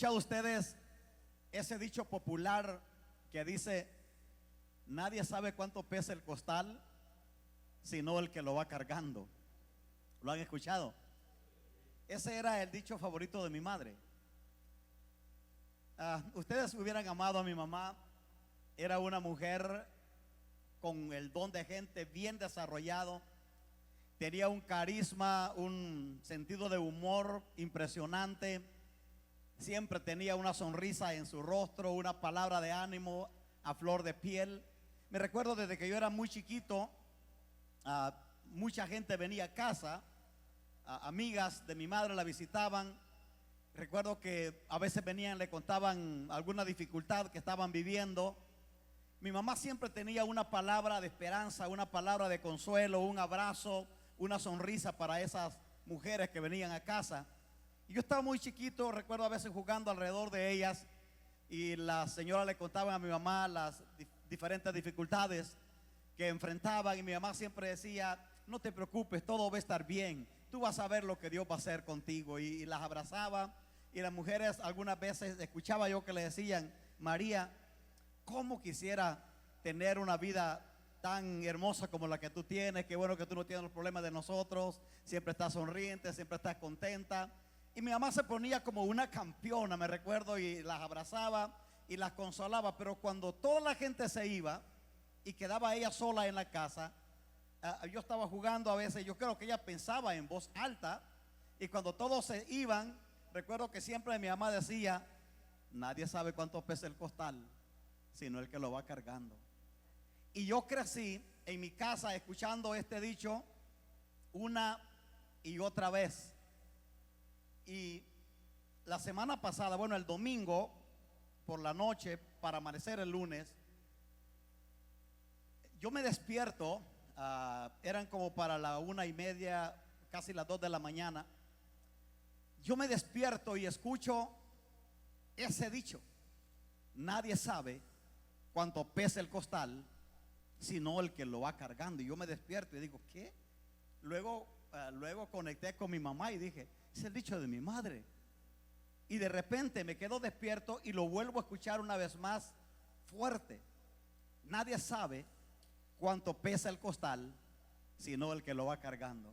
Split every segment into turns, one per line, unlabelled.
¿Escuchado ustedes ese dicho popular que dice: nadie sabe cuánto pesa el costal sino el que lo va cargando? ¿Lo han escuchado? Ese era el dicho favorito de mi madre. Ustedes hubieran amado a mi mamá. Era una mujer con el don de gente bien desarrollado. Tenía un carisma, un sentido de humor impresionante. Siempre tenía una sonrisa en su rostro, una palabra de ánimo a flor de piel. Me recuerdo desde que yo era muy chiquito, mucha gente venía a casa, amigas de mi madre la visitaban. Recuerdo que a veces venían, le contaban alguna dificultad que estaban viviendo. Mi mamá siempre tenía una palabra de esperanza, una palabra de consuelo, un abrazo, una sonrisa para esas mujeres que venían a casa. Y yo estaba muy chiquito, recuerdo a veces jugando alrededor de ellas, y las señoras le contaban a mi mamá las diferentes dificultades que enfrentaban, y mi mamá siempre decía: no te preocupes, todo va a estar bien, tú vas a ver lo que Dios va a hacer contigo. Y las abrazaba, y las mujeres algunas veces escuchaba yo que le decían: María, ¿cómo quisiera tener una vida tan hermosa como la que tú tienes? Qué bueno que tú no tienes los problemas de nosotros, siempre estás sonriente, siempre estás contenta. Y mi mamá se ponía como una campeona, me recuerdo, y las abrazaba y las consolaba. Pero cuando toda la gente se iba y quedaba ella sola en la casa, yo estaba jugando a veces, yo creo que ella pensaba en voz alta, y cuando todos se iban, recuerdo que siempre mi mamá decía: nadie sabe cuánto pesa el costal sino el que lo va cargando. Y yo crecí en mi casa escuchando este dicho una y otra vez. Y la semana pasada, bueno, el domingo por la noche, para amanecer el lunes, yo me despierto, eran como para la 1:30, casi las 2 de la mañana. Yo me despierto y escucho ese dicho: nadie sabe cuánto pesa el costal sino el que lo va cargando. Y yo me despierto y digo: ¿qué? Luego conecté con mi mamá y dije: es el dicho de mi madre. Y de repente me quedo despierto y lo vuelvo a escuchar una vez más fuerte: nadie sabe cuánto pesa el costal sino el que lo va cargando.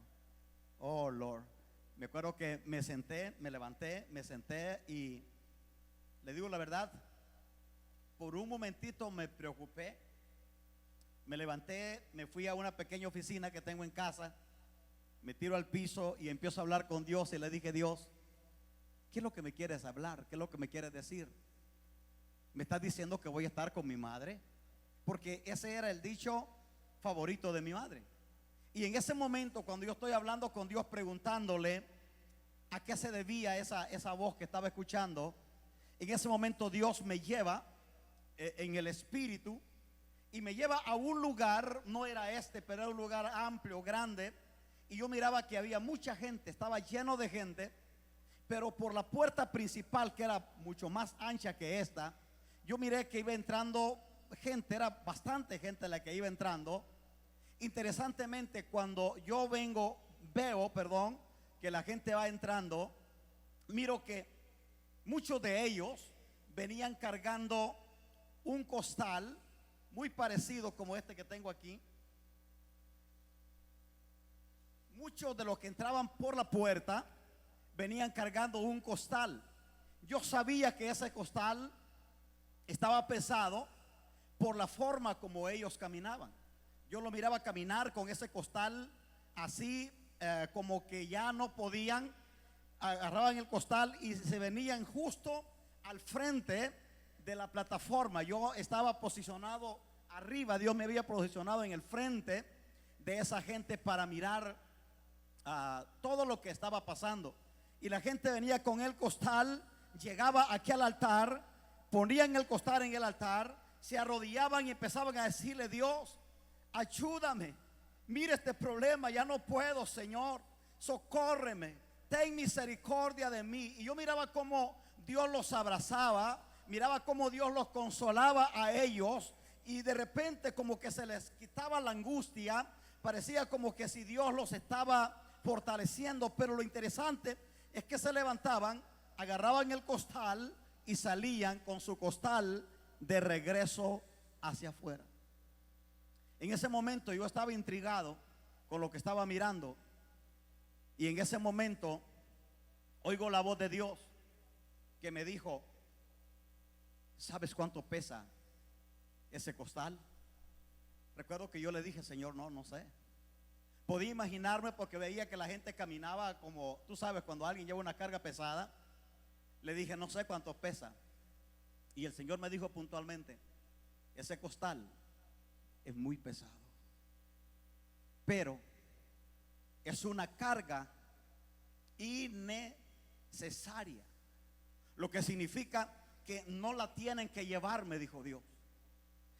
Oh Lord. Me acuerdo que me senté, me levanté, me senté, y le digo la verdad, por un momentito me preocupé. Me levanté, me fui a una pequeña oficina que tengo en casa, me tiro al piso y empiezo a hablar con Dios, y le dije: Dios, ¿qué es lo que me quieres hablar? ¿Qué es lo que me quieres decir? ¿Me estás diciendo que voy a estar con mi madre? Porque ese era el dicho favorito de mi madre. Y en ese momento, cuando yo estoy hablando con Dios, preguntándole a qué se debía esa voz que estaba escuchando, en ese momento Dios me lleva en el espíritu y me lleva a un lugar. No era este, pero era un lugar amplio, grande, y yo miraba que había mucha gente, estaba lleno de gente. Pero por la puerta principal, que era mucho más ancha que esta, yo miré que iba entrando gente, era bastante gente la que iba entrando. Interesantemente, cuando yo veo que la gente va entrando, miro que muchos de ellos venían cargando un costal muy parecido como este que tengo aquí. Muchos de los que entraban por la puerta venían cargando un costal. Yo sabía que ese costal estaba pesado por la forma como ellos caminaban. Yo lo miraba caminar con ese costal así, como que ya no podían. Agarraban el costal y se venían justo al frente de la plataforma. Yo estaba posicionado arriba, Dios me había posicionado en el frente de esa gente para mirar todo lo que estaba pasando. Y la gente venía con el costal, llegaba aquí al altar, ponían el costal en el altar, se arrodillaban y empezaban a decirle: Dios, ayúdame, mire este problema, ya no puedo, Señor, socórreme, ten misericordia de mí. Y yo miraba cómo Dios los abrazaba, miraba cómo Dios los consolaba a ellos, y de repente como que se les quitaba la angustia, parecía como que si Dios los estaba fortaleciendo. Pero lo interesante es que se levantaban agarraban el costal y salían con su costal de regreso hacia afuera. En ese momento yo estaba intrigado con lo que estaba mirando, y en ese momento oigo la voz de Dios que me dijo: ¿sabes cuánto pesa ese costal? Recuerdo que yo le dije: Señor, no sé. Podía imaginarme, porque veía que la gente caminaba como, tú sabes, cuando alguien lleva una carga pesada. Le dije: no sé cuánto pesa. Y el Señor me dijo puntualmente: ese costal es muy pesado, pero es una carga innecesaria. Lo que significa que no la tienen que llevar, me dijo Dios.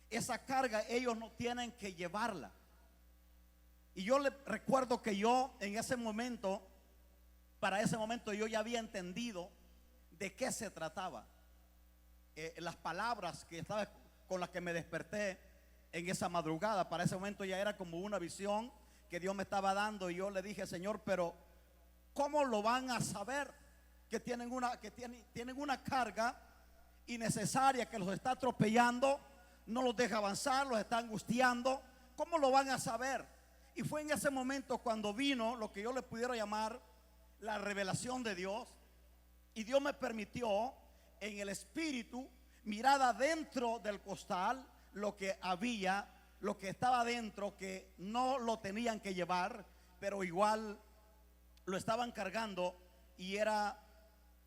Esa carga ellos no tienen que llevarla. Y yo le recuerdo que yo en ese momento, para ese momento yo ya había entendido de qué se trataba. Las palabras que estaba, con las que me desperté en esa madrugada, para ese momento ya era como una visión que Dios me estaba dando. Y yo le dije: Señor, pero ¿cómo lo van a saber que tienen una carga innecesaria que los está atropellando, no los deja avanzar, los está angustiando? ¿Cómo lo van a saber? Y fue en ese momento cuando vino lo que yo le pudiera llamar la revelación de Dios. Y Dios me permitió en el espíritu mirar adentro del costal lo que había, lo que estaba dentro, que no lo tenían que llevar, pero igual lo estaban cargando. Y era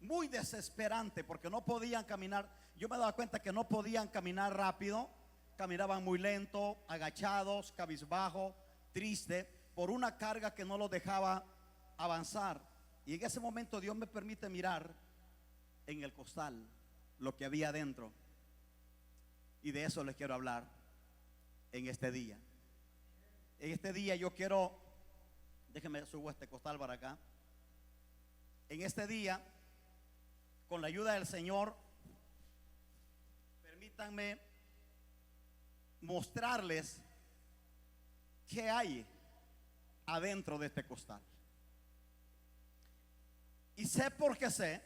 muy desesperante porque no podían caminar. Yo me daba cuenta que no podían caminar rápido, caminaban muy lento, agachados, cabizbajo, triste, por una carga que no los dejaba avanzar. Y en ese momento Dios me permite mirar en el costal lo que había adentro, y de eso les quiero hablar en este día. En este día yo quiero, déjenme subo este costal para acá. En este día, con la ayuda del Señor, permítanme mostrarles qué hay adentro de este costal. Y sé, porque sé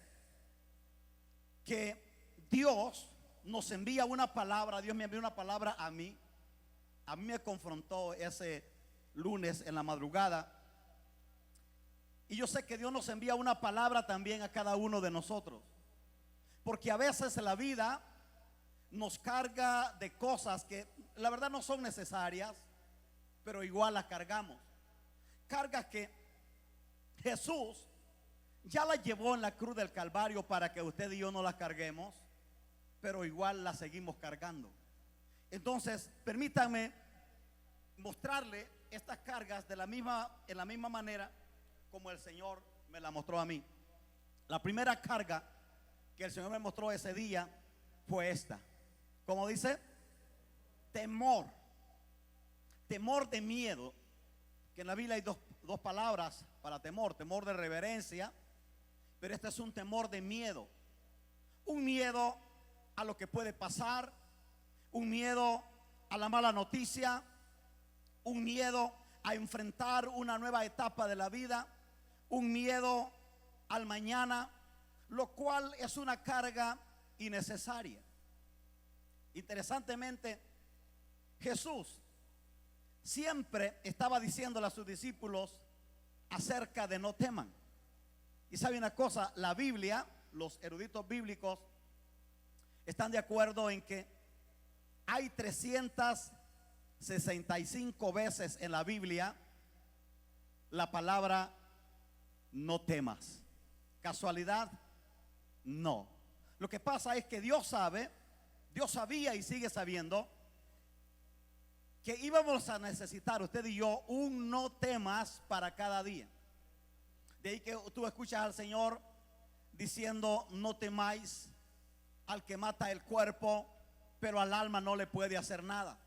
que Dios nos envía una palabra. Dios me envió una palabra a mí. A mí me confrontó ese lunes en la madrugada. Y yo sé que Dios nos envía una palabra también a cada uno de nosotros, porque a veces la vida nos carga de cosas que la verdad no son necesarias, pero igual las cargamos. Cargas que Jesús ya las llevó en la cruz del Calvario para que usted y yo no las carguemos, pero igual las seguimos cargando. Entonces, permítanme mostrarle estas cargas en la misma manera como el Señor me la mostró a mí. La primera carga que el Señor me mostró ese día fue esta. ¿Cómo dice? Temor. Temor de miedo. Que en la Biblia hay dos palabras para temor: temor de reverencia, pero este es un temor de miedo. Un miedo a lo que puede pasar, un miedo a la mala noticia, un miedo a enfrentar una nueva etapa de la vida, un miedo al mañana, lo cual es una carga innecesaria. Interesantemente, Jesús siempre estaba diciéndole a sus discípulos acerca de no teman. Y sabe una cosa, la Biblia, los eruditos bíblicos están de acuerdo en que hay 365 veces en la Biblia la palabra no temas. ¿Casualidad? No. Lo que pasa es que Dios sabía y sigue sabiendo que íbamos a necesitar, usted y yo, un no temas para cada día. De ahí que tú escuchas al Señor diciendo: no temáis al que mata el cuerpo, pero al alma no le puede hacer nada.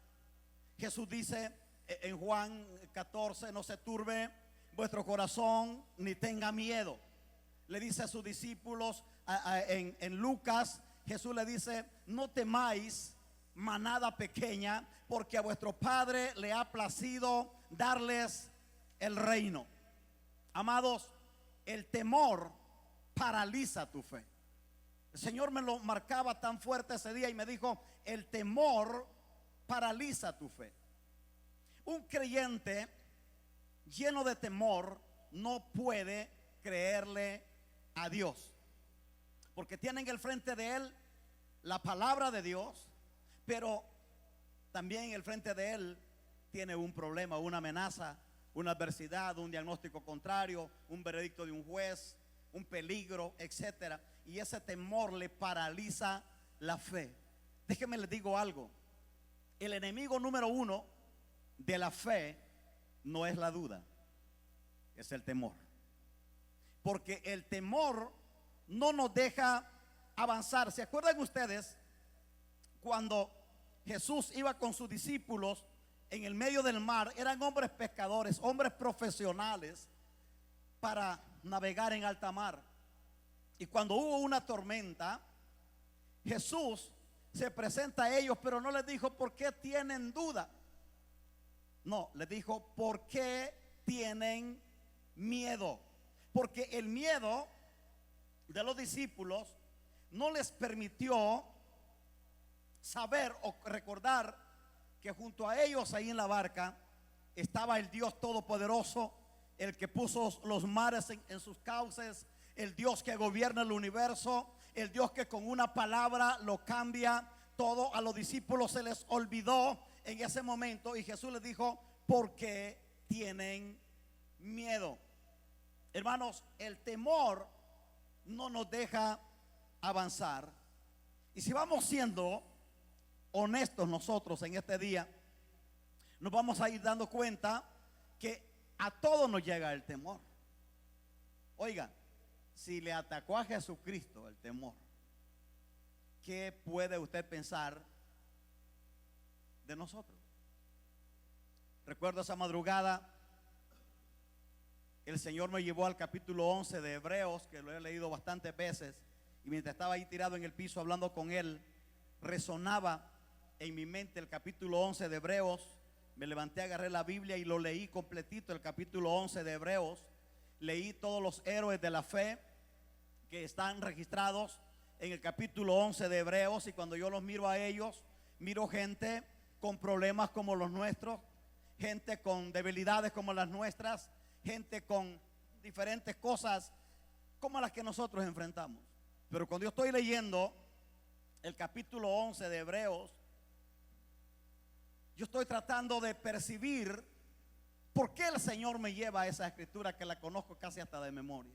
Jesús dice en Juan 14: no se turbe vuestro corazón ni tenga miedo. Le dice a sus discípulos en Lucas, Jesús le dice: no temáis, manada pequeña, porque a vuestro Padre le ha placido darles el reino. Amados, el temor paraliza tu fe. El Señor me lo marcaba tan fuerte ese día y me dijo: el temor paraliza tu fe. Un creyente lleno de temor no puede creerle a Dios, porque tiene en el frente de él la palabra de Dios, pero también en el frente de él tiene un problema, una amenaza, una adversidad, un diagnóstico contrario, un veredicto de un juez, un peligro, etcétera. Y ese temor le paraliza la fe. Déjenme les digo algo: el enemigo número uno de la fe no es la duda, es el temor. Porque el temor no nos deja avanzar. ¿Se acuerdan ustedes cuando Jesús iba con sus discípulos en el medio del mar? Eran hombres pescadores, hombres profesionales para navegar en alta mar. Y cuando hubo una tormenta, Jesús se presenta a ellos, pero no les dijo: ¿por qué tienen duda? No, les dijo: ¿por qué tienen miedo? Porque el miedo de los discípulos no les permitió saber o recordar que junto a ellos ahí en la barca estaba el Dios Todopoderoso, el que puso los mares en sus cauces, el Dios que gobierna el universo, el Dios que con una palabra lo cambia todo. A los discípulos se les olvidó en ese momento y Jesús les dijo: ¿por qué tienen miedo? Hermanos, el temor no nos deja avanzar. Y si vamos siendo honestos nosotros en este día, nos vamos a ir dando cuenta que a todos nos llega el temor. Oiga, si le atacó a Jesucristo el temor, ¿qué puede usted pensar de nosotros? Recuerdo esa madrugada, el Señor me llevó al capítulo 11 de Hebreos, que lo he leído bastantes veces, y mientras estaba ahí tirado en el piso hablando con Él, resonaba en mi mente el capítulo 11 de Hebreos. Me levanté, agarré la Biblia y lo leí completito, el capítulo 11 de Hebreos. Leí todos los héroes de la fe que están registrados en el capítulo 11 de Hebreos, y cuando yo los miro a ellos, miro gente con problemas como los nuestros, gente con debilidades como las nuestras, gente con diferentes cosas como las que nosotros enfrentamos. Pero cuando yo estoy leyendo el capítulo 11 de Hebreos, yo estoy tratando de percibir por qué el Señor me lleva a esa escritura que la conozco casi hasta de memoria.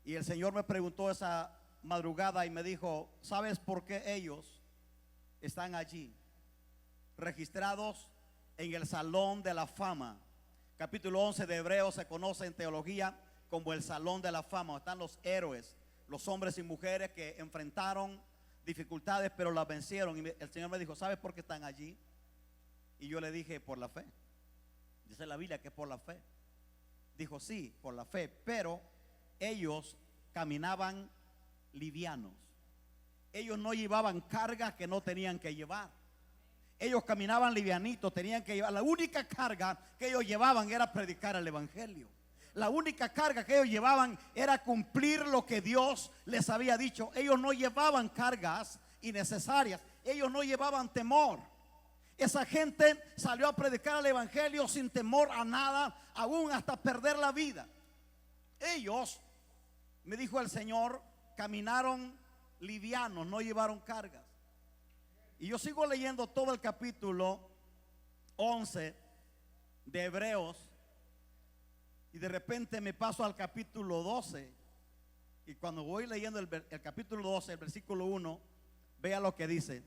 Y el Señor me preguntó esa madrugada y me dijo: ¿sabes por qué ellos están allí, registrados en el salón de la fama? Capítulo 11 de Hebreos se conoce en teología como el salón de la fama. Están los héroes, los hombres y mujeres que enfrentaron dificultades pero las vencieron. Y el Señor me dijo: ¿sabes por qué están allí? Y yo le dije: por la fe. Dice la Biblia que es por la fe. Dijo: sí, por la fe, pero ellos caminaban livianos. Ellos no llevaban cargas que no tenían que llevar. Ellos caminaban livianitos, tenían que llevar. La única carga que ellos llevaban era predicar el evangelio. La única carga que ellos llevaban era cumplir lo que Dios les había dicho. Ellos no llevaban cargas innecesarias. Ellos no llevaban temor. Esa gente salió a predicar el evangelio sin temor a nada, aún hasta perder la vida. Ellos, me dijo el Señor, caminaron livianos, no llevaron cargas. Y yo sigo leyendo todo el capítulo 11 de Hebreos, y de repente me paso al capítulo 12. Y cuando voy leyendo el capítulo 12, el versículo 1, vea lo que dice: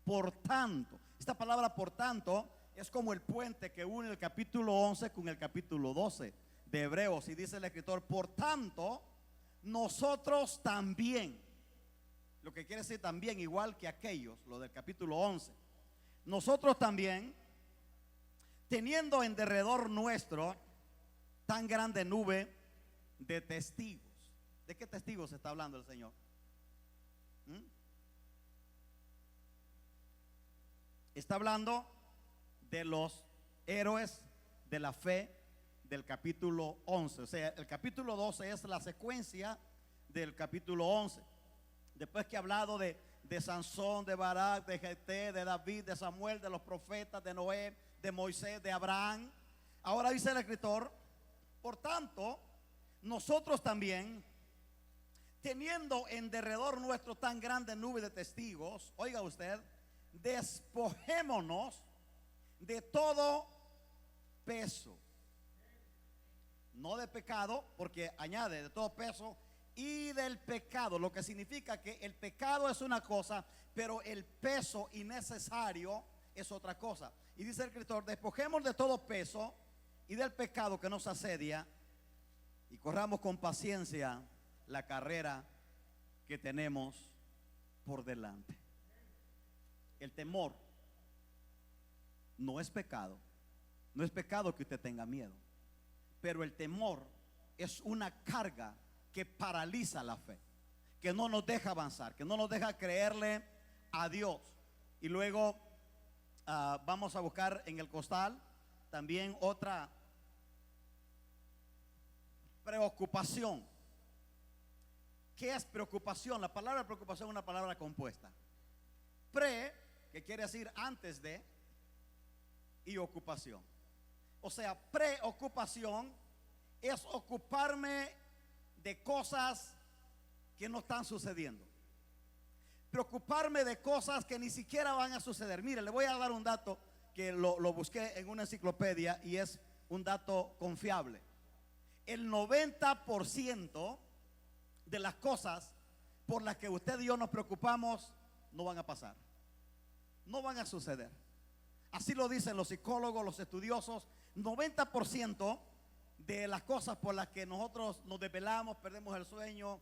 por tanto. Esta palabra por tanto es como el puente que une el capítulo 11 con el capítulo 12 de Hebreos. Y dice el escritor: por tanto, nosotros también. Lo que quiere decir también, igual que aquellos, lo del capítulo 11. Nosotros también, teniendo en derredor nuestro tan grande nube de testigos. ¿De qué testigos está hablando el Señor? Está hablando de los héroes de la fe del capítulo 11. O sea, el capítulo 12 es la secuencia del capítulo 11. Después que ha hablado de Sansón, de Barak, de Jefté, de David, de Samuel, de los profetas, de Noé, de Moisés, de Abraham. Ahora dice el escritor: por tanto, nosotros también, teniendo en derredor nuestro tan grande nube de testigos, oiga usted, despojémonos de todo peso, no de pecado, porque añade de todo peso, y del pecado, lo que significa que el pecado es una cosa, pero el peso innecesario es otra cosa. Y dice el escritor: despojemos de todo peso y del pecado que nos asedia, y corramos con paciencia la carrera que tenemos por delante. El temor no es pecado. No es pecado que usted tenga miedo, pero el temor es una carga que paraliza la fe, que no nos deja avanzar, que no nos deja creerle a Dios. Y luego vamos a buscar en el costal también otra preocupación. ¿Qué es preocupación? La palabra preocupación es una palabra compuesta. Pre, que quiere decir antes de, y ocupación. O sea, preocupación es ocuparme de cosas que no están sucediendo, preocuparme de cosas que ni siquiera van a suceder. Mire, le voy a dar un dato que lo busqué en una enciclopedia y es un dato confiable. El 90% de las cosas por las que usted y yo nos preocupamos no van a pasar, no van a suceder. Así lo dicen los psicólogos, los estudiosos. 90% de las cosas por las que nosotros nos desvelamos, perdemos el sueño,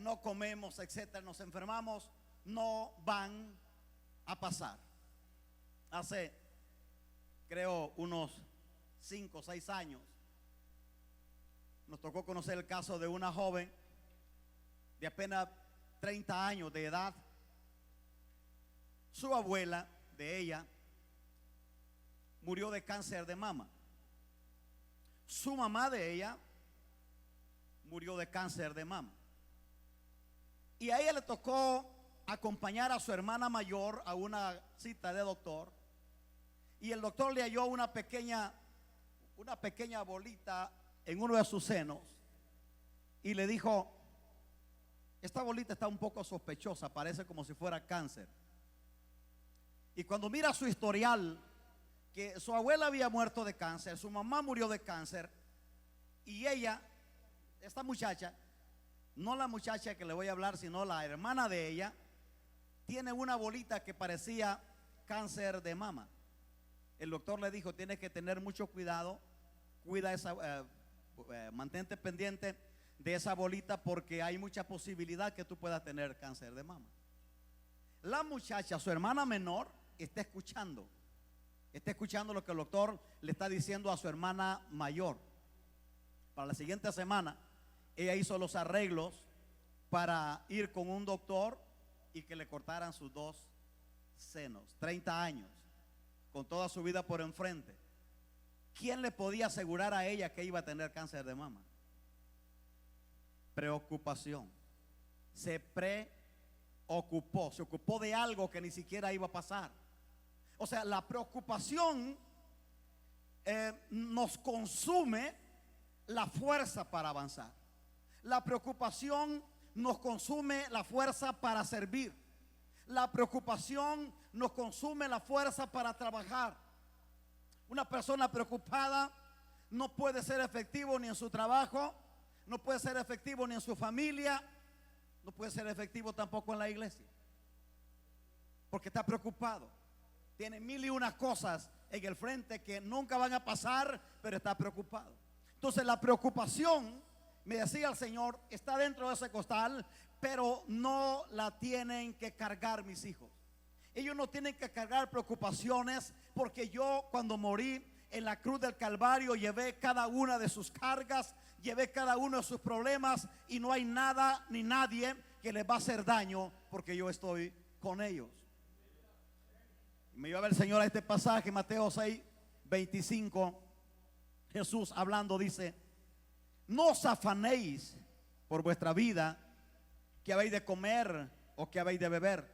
no comemos, etcétera, nos enfermamos, no van a pasar. Hace, creo, unos 5 o 6 años nos tocó conocer el caso de una joven de apenas 30 años de edad. Su abuela de ella murió de cáncer de mama. Su mamá de ella murió de cáncer de mama. Y a ella le tocó acompañar a su hermana mayor a una cita de doctor. Y el doctor le halló una pequeña bolita en uno de sus senos. Y le dijo: esta bolita está un poco sospechosa, parece como si fuera cáncer. Y cuando mira su historial, que su abuela había muerto de cáncer, su mamá murió de cáncer, y ella, esta muchacha, no la muchacha que le voy a hablar, sino la hermana de ella, tiene una bolita que parecía cáncer de mama. El doctor le dijo: tienes que tener mucho cuidado, cuida esa, mantente pendiente de esa bolita, porque hay mucha posibilidad que tú puedas tener cáncer de mama. La muchacha, su hermana menor, está escuchando lo que el doctor le está diciendo a su hermana mayor. Para la siguiente semana ella hizo los arreglos para ir con un doctor y que le cortaran sus 2 senos. 30 años, con toda su vida por enfrente. ¿Quién le podía asegurar a ella que iba a tener cáncer de mama? Preocupación. Se preocupó, se ocupó de algo que ni siquiera iba a pasar. O sea, la preocupación nos consume la fuerza para avanzar. La preocupación nos consume la fuerza para servir. La preocupación nos consume la fuerza para trabajar. Una persona preocupada no puede ser efectivo ni en su trabajo, no puede ser efectivo ni en su familia, no puede ser efectivo tampoco en la iglesia, porque está preocupado. Tiene 1001 cosas en el frente que nunca van a pasar, pero está preocupado. Entonces la preocupación, me decía el Señor, está dentro de ese costal, pero no la tienen que cargar mis hijos. Ellos no tienen que cargar preocupaciones, porque yo, cuando morí en la cruz del Calvario, llevé cada una de sus cargas, llevé cada uno de sus problemas, y no hay nada ni nadie que les va a hacer daño, porque yo estoy con ellos. Me lleva el Señor a este pasaje, Mateo 6:25. Jesús hablando dice: no os afanéis por vuestra vida, que habéis de comer o que habéis de beber,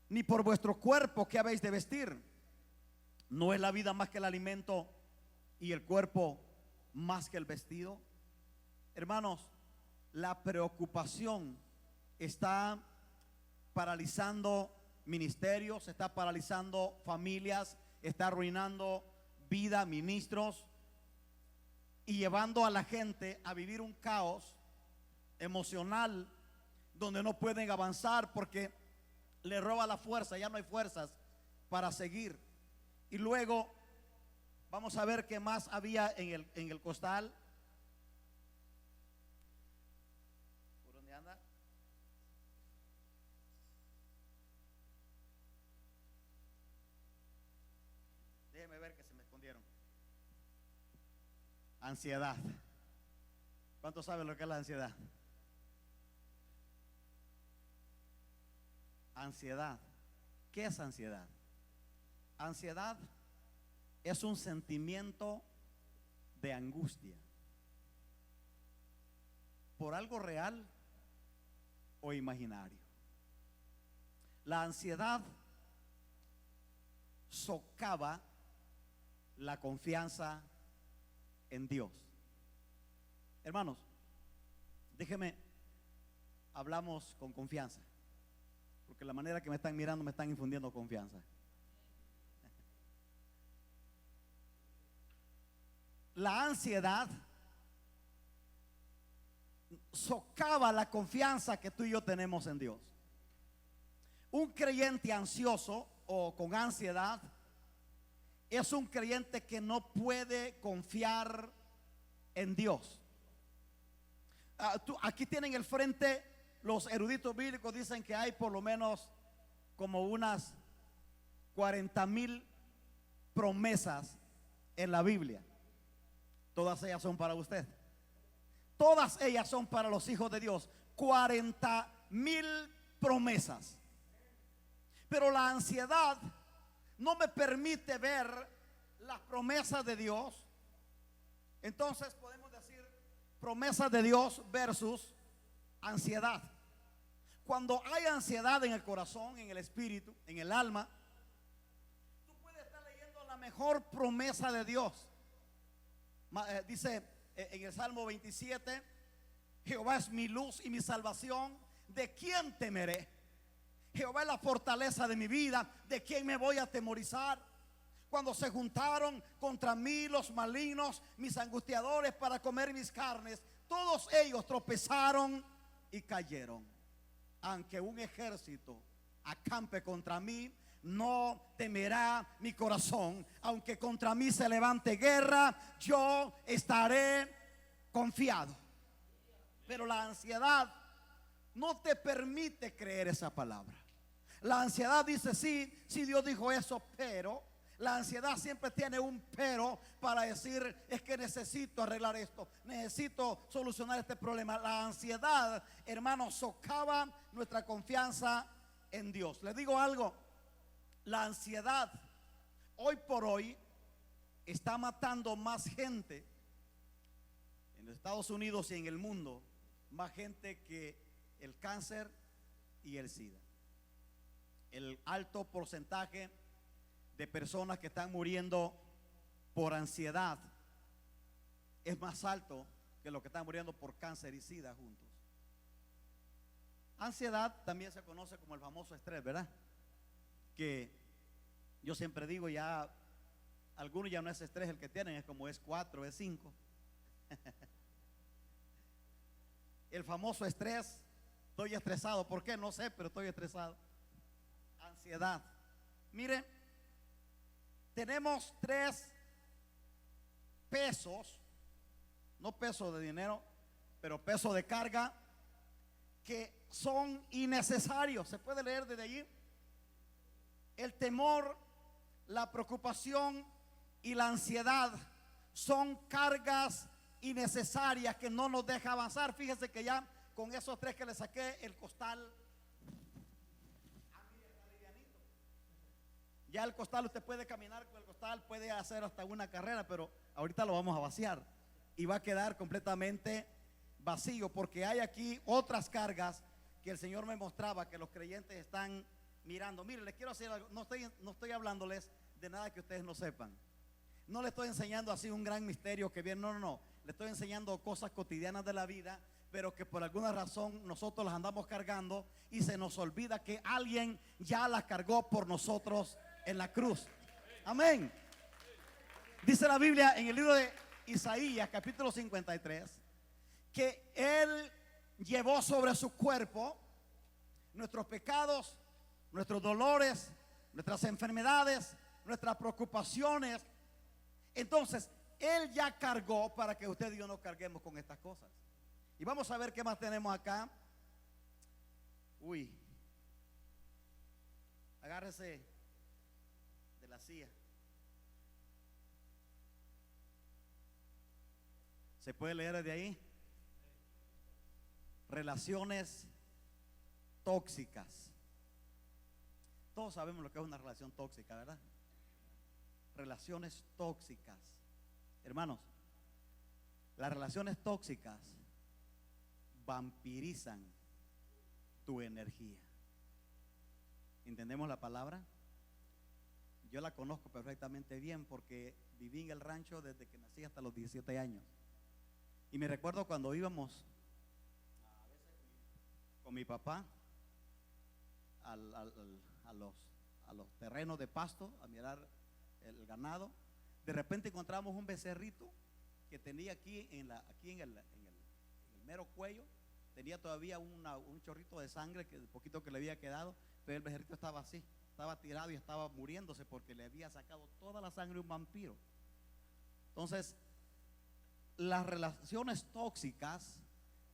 ni por vuestro cuerpo, que habéis de vestir. ¿No es la vida más que el alimento y el cuerpo más que el vestido? Hermanos, la preocupación está paralizando ministerios, está paralizando familias, está arruinando vida, ministros, y llevando a la gente a vivir un caos emocional donde no pueden avanzar porque le roba la fuerza, ya no hay fuerzas para seguir. Y luego vamos a ver qué más había en el costal. ¿Por dónde anda? Déjeme ver que se me escondieron. Ansiedad. ¿Cuántos saben lo que es la ansiedad? Ansiedad. ¿Qué es ansiedad? Ansiedad es un sentimiento de angustia por algo real o imaginario. La ansiedad socava la confianza en Dios. Hermanos, déjeme, hablamos con confianza, porque la manera que me están mirando me están infundiendo confianza. La ansiedad socava la confianza que tú y yo tenemos en Dios. Un creyente ansioso o con ansiedad es un creyente que no puede confiar en Dios. Aquí tienen el frente, los eruditos bíblicos dicen que hay por lo menos como unas 40,000 promesas en la Biblia. Todas ellas son para usted. Todas ellas son para los hijos de Dios. 40,000 promesas. Pero la ansiedad no me permite ver las promesas de Dios. Entonces podemos decir promesas de Dios versus ansiedad. Cuando hay ansiedad en el corazón, en el espíritu, en el alma, tú puedes estar leyendo la mejor promesa de Dios. Dice en el Salmo 27: Jehová es mi luz y mi salvación, ¿de quién temeré? Jehová es la fortaleza de mi vida, ¿de quién me voy a atemorizar? Cuando se juntaron contra mí los malignos, mis angustiadores, para comer mis carnes, todos ellos tropezaron y cayeron. Aunque un ejército acampe contra mí, no temerá mi corazón. Aunque contra mí se levante guerra, yo estaré confiado. Pero la ansiedad no te permite creer esa palabra. La ansiedad dice: sí, sí, Dios dijo eso, pero la ansiedad siempre tiene un pero para decir: es que necesito arreglar esto, necesito solucionar este problema. La ansiedad, hermanos, socava nuestra confianza en Dios. Les digo algo: la ansiedad hoy por hoy está matando más gente en los Estados Unidos y en el mundo, más gente que el cáncer y el SIDA. El alto porcentaje de personas que están muriendo por ansiedad es más alto que los que están muriendo por cáncer y SIDA juntos. Ansiedad también se conoce como el famoso estrés, ¿verdad? Que yo siempre digo, ya algunos ya no es estrés el que tienen, es como es 4, es 5. El famoso estrés: estoy estresado. ¿Por qué? No sé, pero estoy estresado. Ansiedad. Mire, tenemos 3 pesos, no peso de dinero, pero peso de carga, que son innecesarios. Se puede leer desde allí. El temor, la preocupación y la ansiedad son cargas innecesarias que no nos deja avanzar. Fíjese que ya con esos 3 que le saqué, el costal Ya el costal, usted puede caminar con el costal, puede hacer hasta una carrera, pero ahorita lo vamos a vaciar y va a quedar completamente vacío, porque hay aquí otras cargas que el Señor me mostraba que los creyentes están mirando. Mire, les quiero hacer algo. No estoy hablándoles de nada que ustedes no sepan. No le estoy enseñando así un gran misterio que viene, no. Le estoy enseñando cosas cotidianas de la vida, pero que por alguna razón nosotros las andamos cargando y se nos olvida que alguien ya las cargó por nosotros en la cruz. Amén. Dice la Biblia en el libro de Isaías, capítulo 53, que Él llevó sobre su cuerpo nuestros pecados, nuestros dolores, nuestras enfermedades, nuestras preocupaciones. Entonces, Él ya cargó para que usted y yo no carguemos con estas cosas. Y vamos a ver qué más tenemos acá. Uy, agárrese de la silla. ¿Se puede leer desde ahí? Relaciones tóxicas. Todos sabemos lo que es una relación tóxica, ¿verdad? Relaciones tóxicas. Hermanos, las relaciones tóxicas vampirizan tu energía. ¿Entendemos la palabra? Yo la conozco perfectamente bien porque viví en el rancho desde que nací hasta los 17 años. Y me recuerdo cuando íbamos a veces con mi papá a los terrenos de pasto a mirar el ganado. De repente encontramos un becerrito que tenía aquí en el mero cuello, tenía todavía un chorrito de sangre, que el poquito que le había quedado, pero el becerrito estaba así, estaba tirado y estaba muriéndose porque le había sacado toda la sangre un vampiro. Entonces, las relaciones tóxicas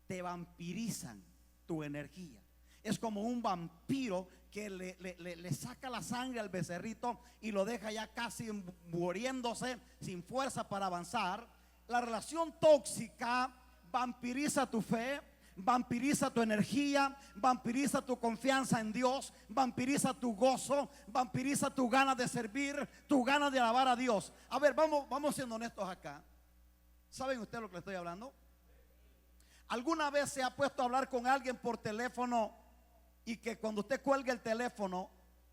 te vampirizan tu energía. Es como un vampiro que le saca la sangre al becerrito y lo deja ya casi muriéndose, sin fuerza para avanzar. La relación tóxica vampiriza tu fe, vampiriza tu energía, vampiriza tu confianza en Dios, vampiriza tu gozo, vampiriza tu ganas de servir, tu ganas de alabar a Dios. A ver, vamos siendo honestos acá. ¿Saben ustedes lo que le estoy hablando? ¿Alguna vez se ha puesto a hablar con alguien por teléfono y que cuando usted cuelga el teléfono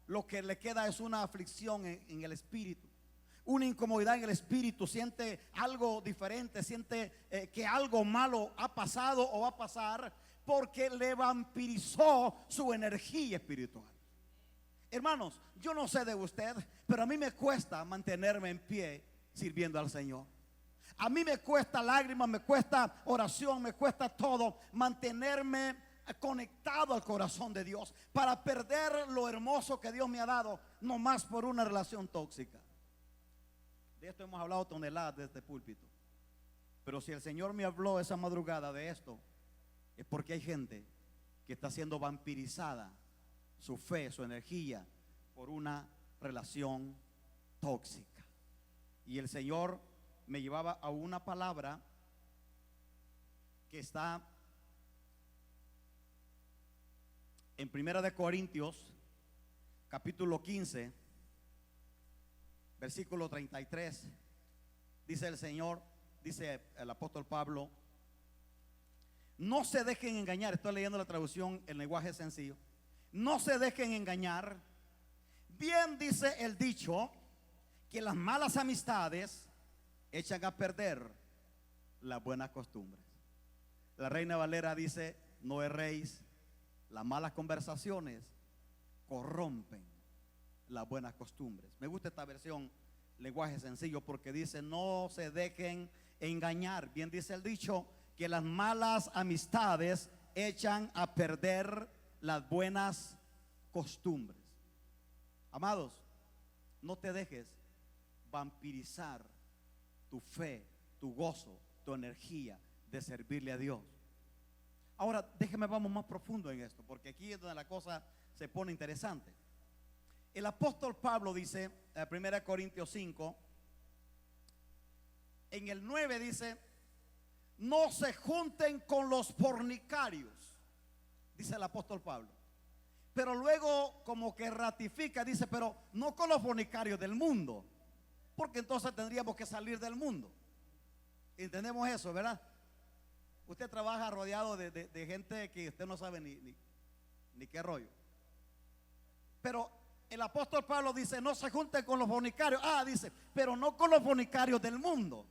lo que le queda es una aflicción en el espíritu, una incomodidad en el espíritu? Siente algo diferente, siente que algo malo ha pasado o va a pasar porque le vampirizó su energía espiritual. Hermanos, yo no sé de usted, pero a mí me cuesta mantenerme en pie sirviendo al Señor. A mí me cuesta lágrimas, me cuesta oración, me cuesta todo, mantenerme conectado al corazón de Dios, para perder lo hermoso que Dios me ha dado, no más por una relación tóxica. De esto hemos hablado toneladas de este púlpito, pero si el Señor me habló esa madrugada de esto, es porque hay gente que está siendo vampirizada, su fe, su energía, por una relación tóxica. Y el Señor me llevaba a una palabra que está en Primera de Corintios, capítulo 15, versículo 33. Dice el Señor, dice el apóstol Pablo: no se dejen engañar. Estoy leyendo la traducción en lenguaje sencillo. No se dejen engañar. Bien dice el dicho, que las malas amistades echan a perder las buenas costumbres. La Reina Valera dice: no erréis, las malas conversaciones corrompen las buenas costumbres. Me gusta esta versión, lenguaje sencillo, porque dice: no se dejen engañar. Bien dice el dicho, que las malas amistades echan a perder las buenas costumbres. Amados, no te dejes vampirizar tu fe, tu gozo, tu energía de servirle a Dios. Ahora déjeme, vamos más profundo en esto, porque aquí es donde la cosa se pone interesante. El apóstol Pablo dice, 1 Corintios 5, en el 9 dice: no se junten con los fornicarios, dice el apóstol Pablo. Pero luego como que ratifica, dice, pero no con los fornicarios del mundo, porque entonces tendríamos que salir del mundo. Entendemos eso, ¿verdad? Usted trabaja rodeado de gente que usted no sabe ni qué rollo. Pero el apóstol Pablo dice, no se junten con los fornicarios. Dice, pero no con los fornicarios del mundo,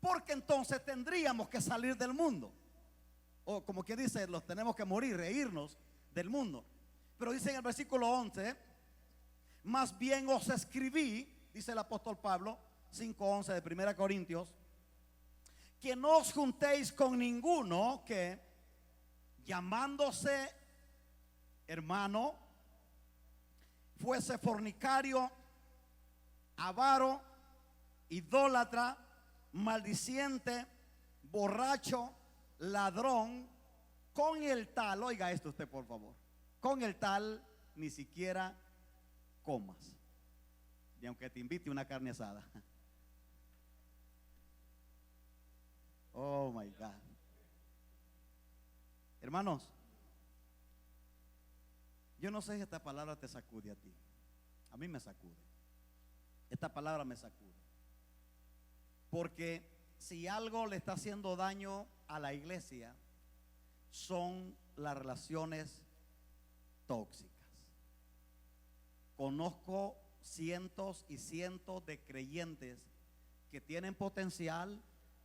porque entonces tendríamos que salir del mundo. O como que dice, los tenemos que morir, reírnos del mundo. Pero dice en el versículo 11, más bien os escribí, dice el apóstol Pablo, 5:11 de 1 Corintios, que no os juntéis con ninguno que, llamándose hermano, fuese fornicario, avaro, idólatra, maldiciente, borracho, ladrón. Con el tal, oiga esto usted por favor, con el tal ni siquiera comas, y aunque te invite una carne asada. Oh my God. Hermanos, yo no sé si esta palabra te sacude a ti. A mí me sacude. Esta palabra me sacude. Porque si algo le está haciendo daño a la iglesia, son las relaciones tóxicas. Conozco cientos y cientos de creyentes que tienen potencial,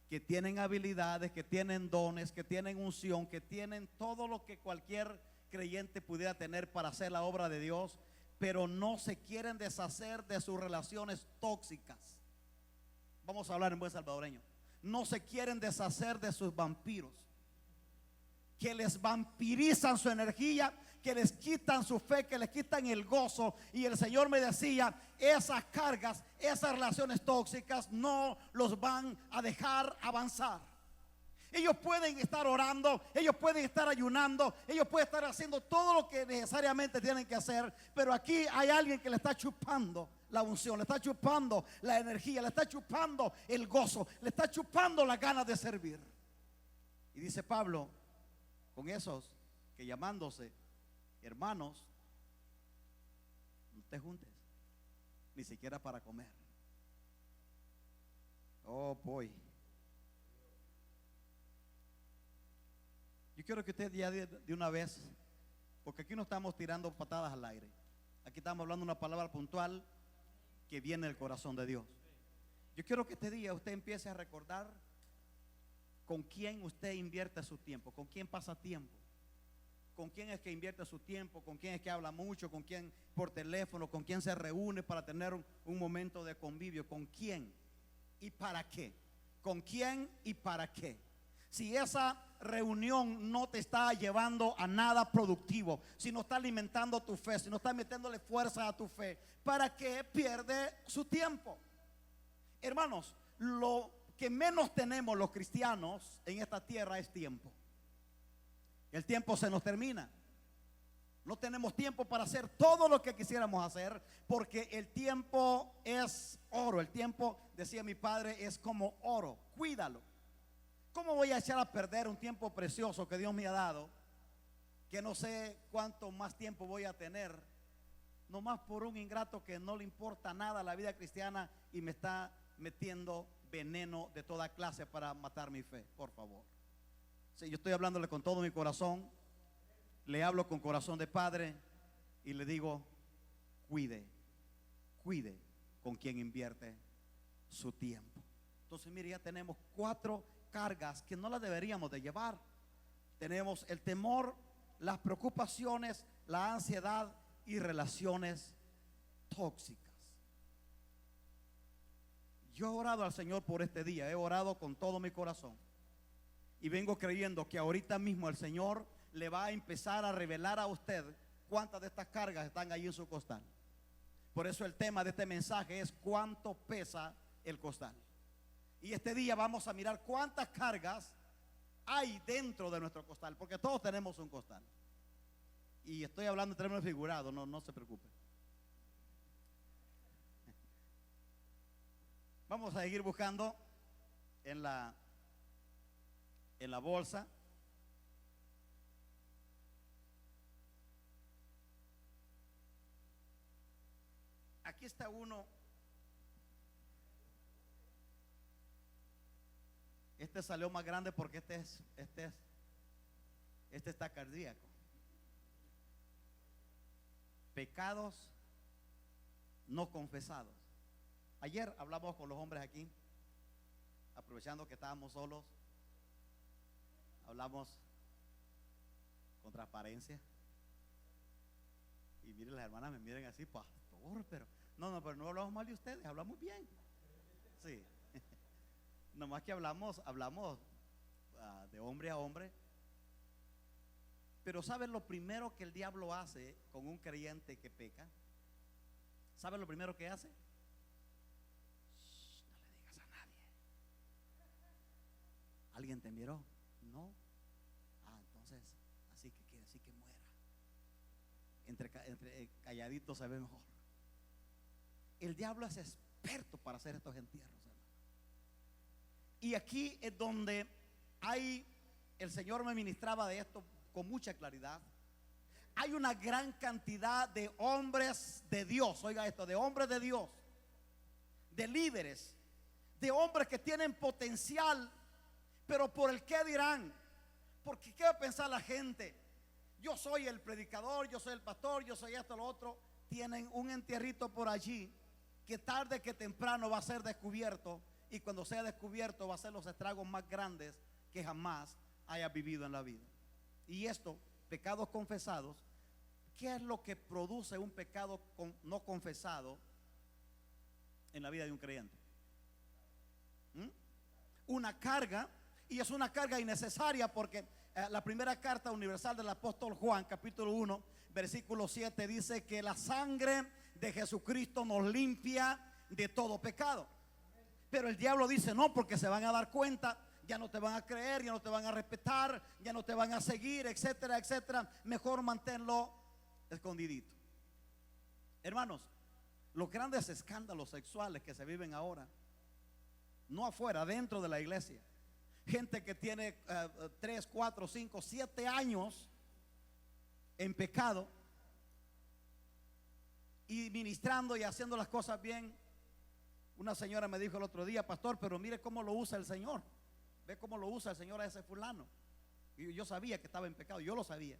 que tienen habilidades, que tienen dones, que tienen unción, que tienen todo lo que cualquier creyente pudiera tener para hacer la obra de Dios, pero no se quieren deshacer de sus relaciones tóxicas. Vamos a hablar en buen salvadoreño. No se quieren deshacer de sus vampiros, que les vampirizan su energía, que les quitan su fe, que les quitan el gozo. Y el Señor me decía, esas cargas, esas relaciones tóxicas no los van a dejar avanzar. Ellos pueden estar orando, ellos pueden estar ayunando, ellos pueden estar haciendo todo lo que necesariamente tienen que hacer, pero aquí hay alguien que le está chupando la unción, le está chupando la energía, le está chupando el gozo, le está chupando las ganas de servir. Y dice Pablo, con esos que llamándose hermanos, no te juntes, ni siquiera para comer. Oh boy. Yo quiero que usted ya de una vez, porque aquí no estamos tirando patadas al aire, aquí estamos hablando una palabra puntual que viene del corazón de Dios. Yo quiero que este día usted empiece a recordar con quién usted invierte su tiempo, con quién pasa tiempo, con quién es que invierte su tiempo, con quién es que habla mucho, con quién por teléfono, con quién se reúne para tener un momento de convivio, con quién y para qué, con quién y para qué. Si esa reunión no te está llevando a nada productivo, si no está alimentando tu fe, si no está metiéndole fuerza a tu fe, ¿para qué pierde su tiempo? Hermanos, lo que menos tenemos los cristianos en esta tierra es tiempo. El tiempo se nos termina. No tenemos tiempo para hacer todo lo que quisiéramos hacer, porque el tiempo es oro. El tiempo, decía mi padre, es como oro. Cuídalo. ¿Cómo voy a echar a perder un tiempo precioso que Dios me ha dado, que no sé cuánto más tiempo voy a tener, nomás por un ingrato que no le importa nada a la vida cristiana y me está metiendo veneno de toda clase para matar mi fe? Por favor. Sí, yo estoy hablándole con todo mi corazón, le hablo con corazón de padre y le digo, cuide con quien invierte su tiempo. Entonces mire, ya tenemos 4 cargas que no las deberíamos de llevar. Tenemos el temor, las preocupaciones, la ansiedad y relaciones tóxicas. Yo he orado al Señor por este día, he orado con todo mi corazón y vengo creyendo que ahorita mismo el Señor le va a empezar a revelar a usted cuántas de estas cargas están ahí en su costal. Por eso el tema de este mensaje es cuánto pesa el costal. Y este día vamos a mirar cuántas cargas hay dentro de nuestro costal, porque todos tenemos un costal. Y estoy hablando en términos figurados, no se preocupe. Vamos a seguir buscando en la bolsa. aquí está uno. Este salió más grande porque este está cardíaco. Pecados no confesados. Ayer hablamos con los hombres aquí, aprovechando que estábamos solos. Hablamos con transparencia. Y miren, las hermanas me miren así, pastor, pero pero no hablamos mal de ustedes, hablamos bien. Sí. Nomás que hablamos de hombre a hombre. Pero ¿saben lo primero que el diablo hace con un creyente que peca? ¿Saben lo primero que hace? Shh, no le digas a nadie. ¿Alguien te miró? No. Entonces, así que quiere decir que muera. Entre calladitos se ve mejor. El diablo es experto para hacer estos entierros, hermano. Y aquí es donde el Señor me ministraba de esto con mucha claridad. Hay una gran cantidad de hombres de Dios, oiga esto, de hombres de Dios, de líderes, de hombres que tienen potencial, pero por el qué dirán, porque qué va a pensar la gente. Yo soy el predicador, yo soy el pastor, yo soy esto, lo otro. Tienen un entierrito por allí que tarde que temprano va a ser descubierto, y cuando sea descubierto va a ser los estragos más grandes que jamás haya vivido en la vida. Y esto, pecados confesados, ¿qué es lo que produce un pecado no confesado en la vida de un creyente? Una carga, y es una carga innecesaria, porque la primera carta universal del apóstol Juan, capítulo 1, versículo 7, dice que la sangre de Jesucristo nos limpia de todo pecado. Pero el diablo dice no, porque se van a dar cuenta, ya no te van a creer, ya no te van a respetar, ya no te van a seguir, etcétera, etcétera. Mejor manténlo escondidito. Hermanos, los grandes escándalos sexuales que se viven ahora, no afuera, dentro de la iglesia. Gente que tiene 3, 4, 5, 7 años en pecado y ministrando y haciendo las cosas bien. Una señora me dijo el otro día, pastor, pero mire cómo lo usa el Señor. Ve cómo lo usa el Señor a ese fulano. Y yo sabía que estaba en pecado, yo lo sabía.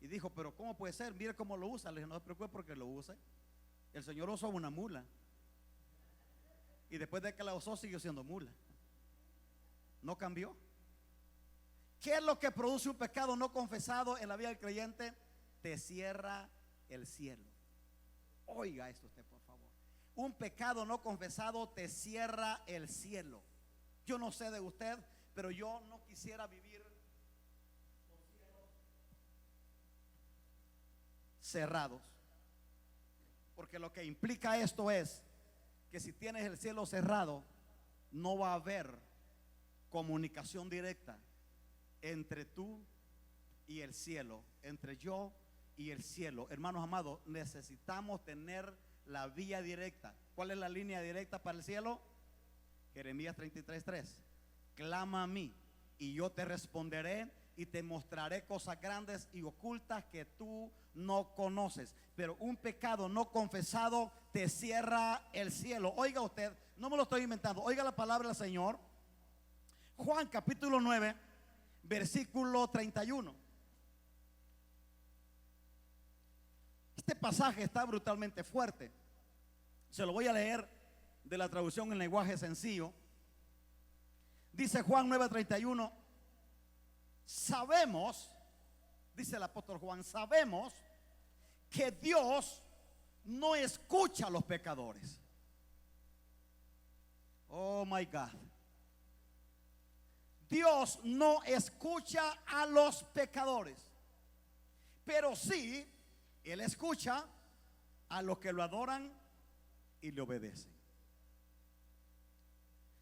Y dijo, pero ¿cómo puede ser? Mire cómo lo usa. Le dije, no se preocupe porque lo use. El Señor usó una mula. Y después de que la usó, siguió siendo mula. No cambió. ¿Qué es lo que produce un pecado no confesado en la vida del creyente? Te cierra el cielo. Oiga esto usted, por favor. Un pecado no confesado te cierra el cielo. Yo no sé de usted, pero yo no quisiera vivir con cielos cerrados. Porque lo que implica esto es que si tienes el cielo cerrado, no va a haber comunicación directa entre tú y el cielo, entre yo y el cielo. Hermanos amados, necesitamos tener la vía directa. ¿Cuál es la línea directa para el cielo? Jeremías 33:3. Clama a mí y yo te responderé y te mostraré cosas grandes y ocultas que tú no conoces. Pero un pecado no confesado te cierra el cielo. Oiga usted, no me lo estoy inventando, oiga la palabra del Señor. Juan capítulo 9, versículo 31. Este pasaje está brutalmente fuerte. Se lo voy a leer de la traducción en lenguaje sencillo. Dice Juan 9:31. Sabemos, dice el apóstol Juan, sabemos que Dios no escucha a los pecadores. Oh my God. Dios no escucha a los pecadores, pero sí Él escucha a los que lo adoran y le obedecen.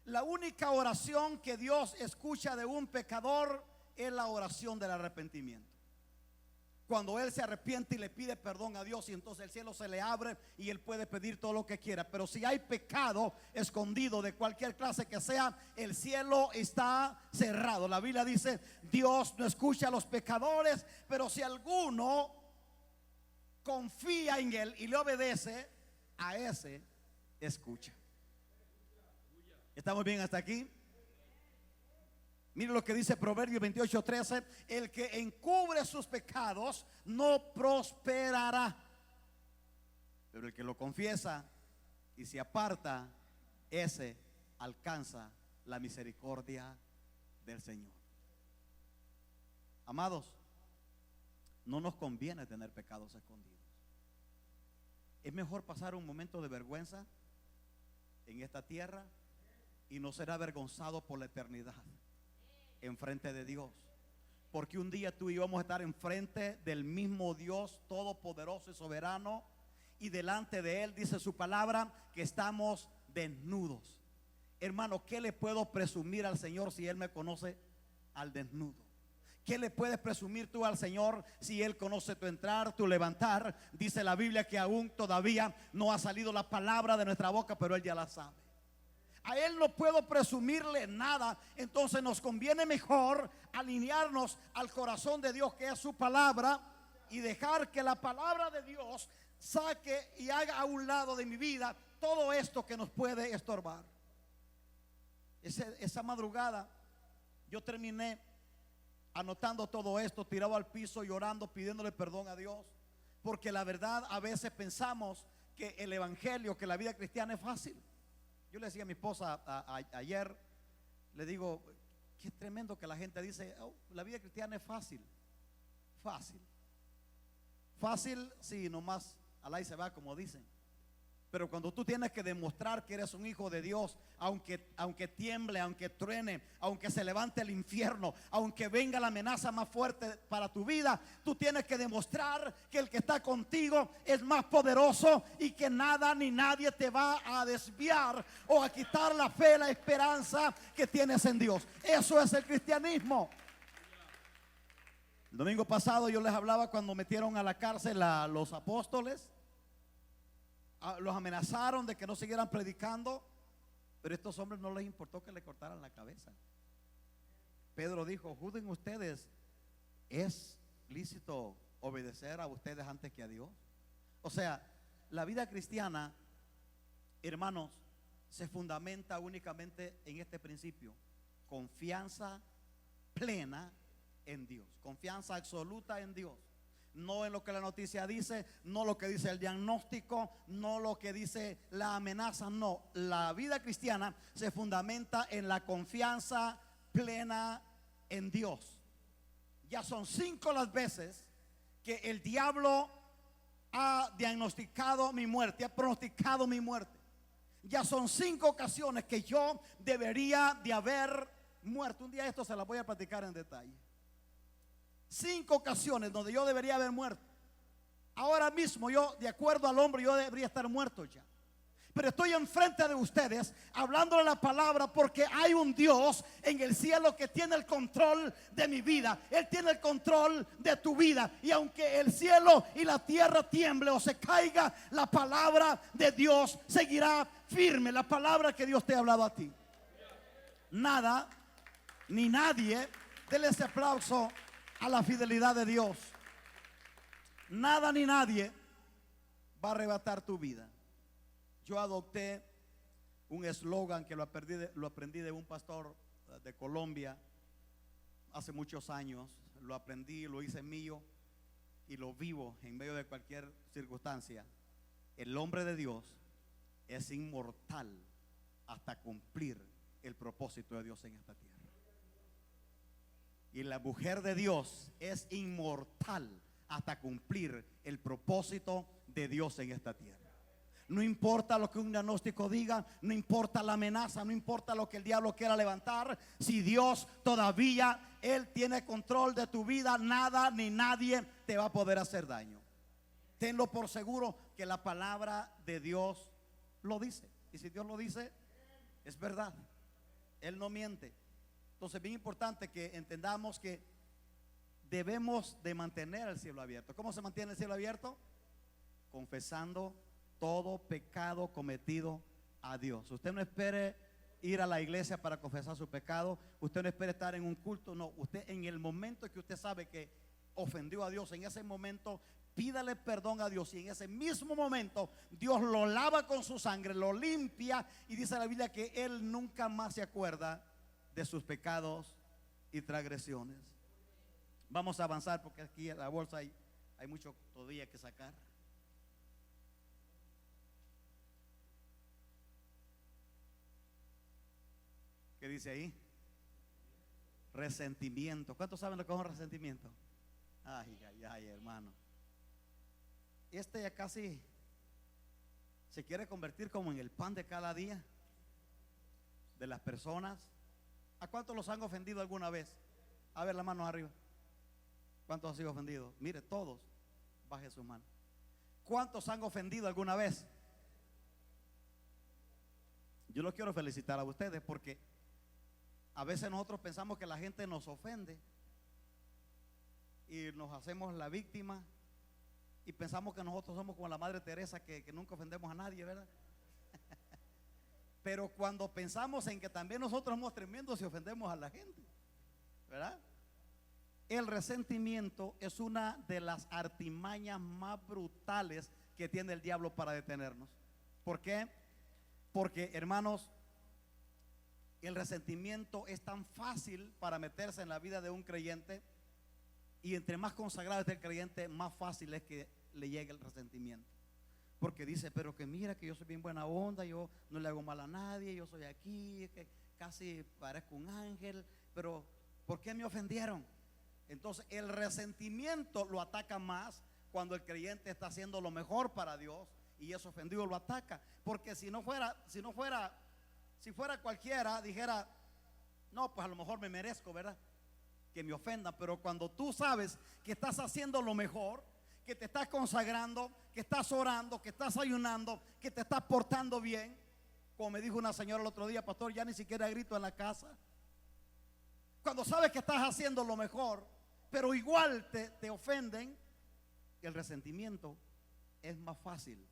La única oración que Dios escucha de un pecador es la oración del arrepentimiento. Cuando él se arrepiente y le pide perdón a Dios, y entonces el cielo se le abre y él puede pedir todo lo que quiera. Pero si hay pecado escondido de cualquier clase que sea, el cielo está cerrado. La Biblia dice, Dios no escucha a los pecadores, pero si alguno confía en él y le obedece, a ese escucha. ¿Estamos bien hasta aquí? Mire lo que dice Proverbios 28:13: el que encubre sus pecados no prosperará, pero el que lo confiesa y se aparta, ese alcanza la misericordia del Señor. Amados, no nos conviene tener pecados escondidos. Es mejor pasar un momento de vergüenza en esta tierra y no ser avergonzado por la eternidad enfrente de Dios, porque un día tú y yo vamos a estar enfrente del mismo Dios todopoderoso y soberano, y delante de Él dice su palabra que estamos desnudos. Hermano, ¿qué le puedo presumir al Señor si Él me conoce al desnudo? ¿Qué le puedes presumir tú al Señor si Él conoce tu entrar, tu levantar? Dice la Biblia que aún todavía no ha salido la palabra de nuestra boca, pero Él ya la sabe. A Él no puedo presumirle nada. Entonces nos conviene mejor alinearnos al corazón de Dios, que es su palabra, y dejar que la palabra de Dios saque y haga a un lado de mi vida todo esto que nos puede estorbar. Esa madrugada yo terminé anotando todo esto, tirado al piso, llorando, pidiéndole perdón a Dios, porque la verdad, a veces pensamos que el evangelio, que la vida cristiana es fácil. Yo le decía a mi esposa ayer, le digo, qué tremendo que la gente dice, oh, la vida cristiana es fácil. Fácil, sí, nomás alá y se va, como dicen. Pero cuando tú tienes que demostrar que eres un hijo de Dios, aunque tiemble, aunque truene, aunque se levante el infierno, aunque venga la amenaza más fuerte para tu vida, tú tienes que demostrar que el que está contigo es más poderoso y que nada ni nadie te va a desviar o a quitar la fe, la esperanza que tienes en Dios. Eso es el cristianismo. El domingo pasado yo les hablaba cuando metieron a la cárcel a los apóstoles. Los amenazaron de que no siguieran predicando, pero a estos hombres no les importó que le cortaran la cabeza. Pedro dijo, juzguen ustedes, ¿es lícito obedecer a ustedes antes que a Dios? O sea, la vida cristiana, hermanos, se fundamenta únicamente en este principio: confianza plena en Dios, confianza absoluta en Dios. No en lo que la noticia dice, no lo que dice el diagnóstico, no lo que dice la amenaza. No, la vida cristiana se fundamenta en la confianza plena en Dios. Ya son 5 las veces que el diablo ha diagnosticado mi muerte, ha pronosticado mi muerte. Ya son 5 ocasiones que yo debería de haber muerto. Un día esto se las voy a platicar en detalle. 5 ocasiones donde yo debería haber muerto. Ahora mismo yo, de acuerdo al hombre, yo debería estar muerto ya. Pero estoy enfrente de ustedes hablándole la palabra porque hay un Dios en el cielo que tiene el control de mi vida. Él tiene el control de tu vida. Y aunque el cielo y la tierra tiemble o se caiga, la palabra de Dios seguirá firme. La palabra que Dios te ha hablado a ti. Nada ni nadie, denle ese aplauso a la fidelidad de Dios. Nada ni nadie va a arrebatar tu vida. Yo adopté un eslogan que lo aprendí de un pastor de Colombia hace muchos años. Lo aprendí, lo hice mío y lo vivo en medio de cualquier circunstancia. El hombre de Dios es inmortal hasta cumplir el propósito de Dios en esta tierra. Y la mujer de Dios es inmortal hasta cumplir el propósito de Dios en esta tierra. No importa lo que un diagnóstico diga, no importa la amenaza, no importa lo que el diablo quiera levantar. Si Dios todavía, Él tiene control de tu vida, nada ni nadie te va a poder hacer daño. Tenlo por seguro que la palabra de Dios lo dice. Y si Dios lo dice, es verdad. Él no miente. Entonces, bien importante que entendamos que debemos de mantener el cielo abierto. ¿Cómo se mantiene el cielo abierto? Confesando todo pecado cometido a Dios. Usted no espere ir a la iglesia para confesar su pecado. Usted no espere estar en un culto. No, usted en el momento que usted sabe que ofendió a Dios, en ese momento pídale perdón a Dios, y en ese mismo momento Dios lo lava con su sangre, lo limpia, y dice la Biblia que Él nunca más se acuerda de sus pecados y transgresiones. Vamos a avanzar porque aquí en la bolsa hay mucho todavía que sacar. ¿Qué dice ahí? Resentimiento. ¿Cuántos saben lo que es un resentimiento? Ay, ay, ay, hermano. Este ya casi se quiere convertir como en el pan de cada día de las personas. ¿A cuántos los han ofendido alguna vez? A ver, las manos arriba. ¿Cuántos han sido ofendidos? Mire, todos. Baje sus manos. ¿Cuántos han ofendido alguna vez? Yo los quiero felicitar a ustedes porque a veces nosotros pensamos que la gente nos ofende y nos hacemos la víctima y pensamos que nosotros somos como la Madre Teresa que nunca ofendemos a nadie, ¿verdad? Pero cuando pensamos en que también nosotros somos tremendos y ofendemos a la gente, ¿verdad? El resentimiento es una de las artimañas más brutales que tiene el diablo para detenernos. ¿Por qué? Porque, hermanos, el resentimiento es tan fácil para meterse en la vida de un creyente, y entre más consagrado esté el creyente, más fácil es que le llegue el resentimiento. Porque dice, pero que mira que yo soy bien buena onda, yo no le hago mal a nadie, yo soy aquí, que casi parezco un ángel, pero ¿por qué me ofendieron? Entonces el resentimiento lo ataca más cuando el creyente está haciendo lo mejor para Dios y ese ofendido lo ataca. Porque si fuera cualquiera, dijera, no, pues a lo mejor me merezco, ¿verdad?, que me ofendan. Pero cuando tú sabes que estás haciendo lo mejor, que te estás consagrando, que estás orando, que estás ayunando, que te estás portando bien, como me dijo una señora el otro día, pastor, ya ni siquiera grito en la casa. Cuando sabes que estás haciendo lo mejor, pero igual te ofenden, el resentimiento es más fácil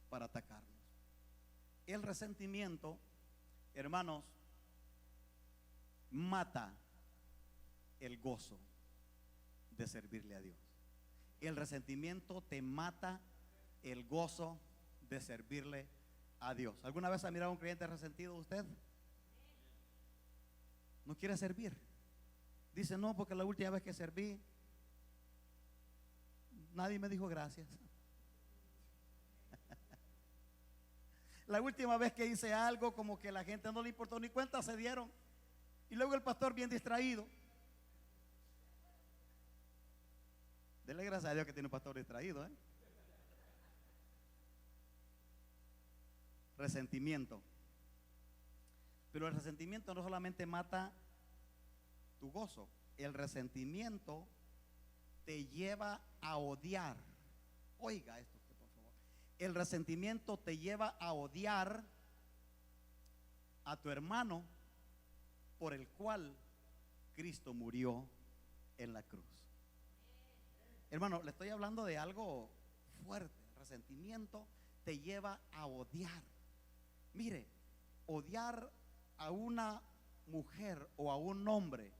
para atacarnos. El resentimiento, hermanos, mata el gozo de servirle a Dios. El resentimiento te mata el gozo de servirle a Dios. ¿Alguna vez ha mirado a un creyente resentido usted? No quiere servir. Dice, no, porque la última vez que serví nadie me dijo gracias. La última vez que hice algo, como que la gente no le importó ni cuenta se dieron. Y luego el pastor bien distraído. Dele gracias a Dios que tiene un pastor distraído, ¿eh? Resentimiento. Pero el resentimiento no solamente mata tu gozo, el resentimiento te lleva a odiar. Oiga esto, por favor. El resentimiento te lleva a odiar a tu hermano por el cual Cristo murió en la cruz. Hermano, le estoy hablando de algo fuerte. El resentimiento te lleva a odiar. Mire, odiar a una mujer o a un hombre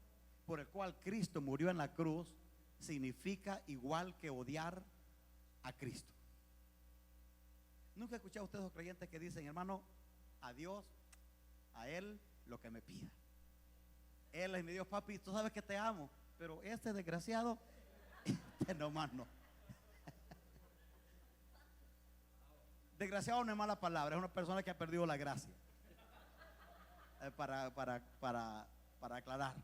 por el cual Cristo murió en la cruz significa igual que odiar a Cristo. Nunca he escuchado a ustedes los creyentes que dicen, hermano, a Dios, a Él lo que me pida. Él es mi Dios, papi, tú sabes que te amo, pero este desgraciado, este nomás no. Desgraciado no es mala palabra, es una persona que ha perdido la gracia. Para aclarar.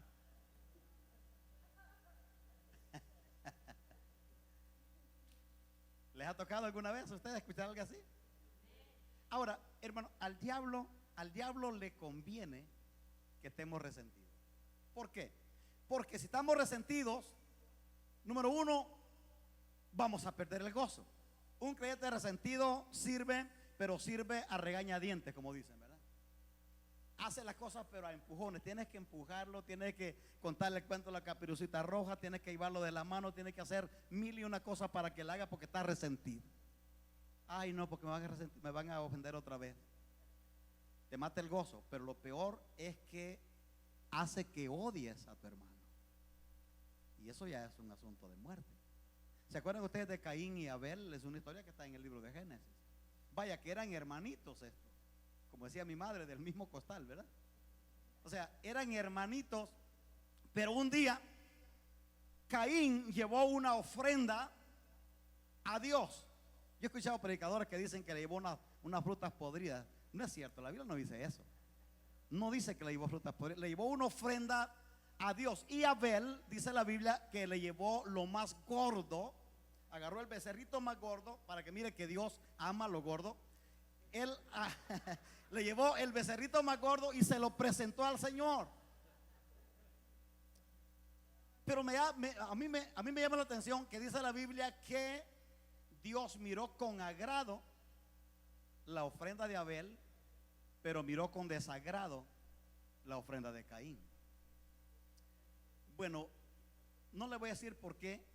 ¿Les ha tocado alguna vez a ustedes escuchar algo así? Ahora, hermano, al diablo le conviene que estemos resentidos. ¿Por qué? Porque si estamos resentidos, número uno, vamos a perder el gozo. Un creyente resentido sirve, pero sirve a regañadientes, como dicen, ¿verdad? Hace las cosas pero a empujones. Tienes que empujarlo, tienes que contarle el cuento de la Caperucita Roja, tienes que llevarlo de la mano, tienes que hacer mil y una cosas para que lo haga porque está resentido. Ay no, porque me van a ofender otra vez. Te mata el gozo, pero lo peor es que hace que odies a tu hermano. Y eso ya es un asunto de muerte. ¿Se acuerdan ustedes de Caín y Abel? Es una historia que está en el libro de Génesis. Vaya que eran hermanitos estos, como decía mi madre, del mismo costal, ¿verdad? O sea, eran hermanitos, pero un día Caín llevó una ofrenda a Dios. Yo he escuchado predicadores que dicen que le llevó unas frutas podridas. No es cierto, la Biblia no dice eso. No dice que le llevó frutas podridas, le llevó una ofrenda a Dios. Y Abel, dice la Biblia, que le llevó lo más gordo. Agarró el becerrito más gordo, para que mire que Dios ama lo gordo. Él le llevó el becerrito más gordo y se lo presentó al Señor. Pero a mí me llama la atención que dice la Biblia que Dios miró con agrado la ofrenda de Abel, pero miró con desagrado la ofrenda de Caín. Bueno, no le voy a decir por qué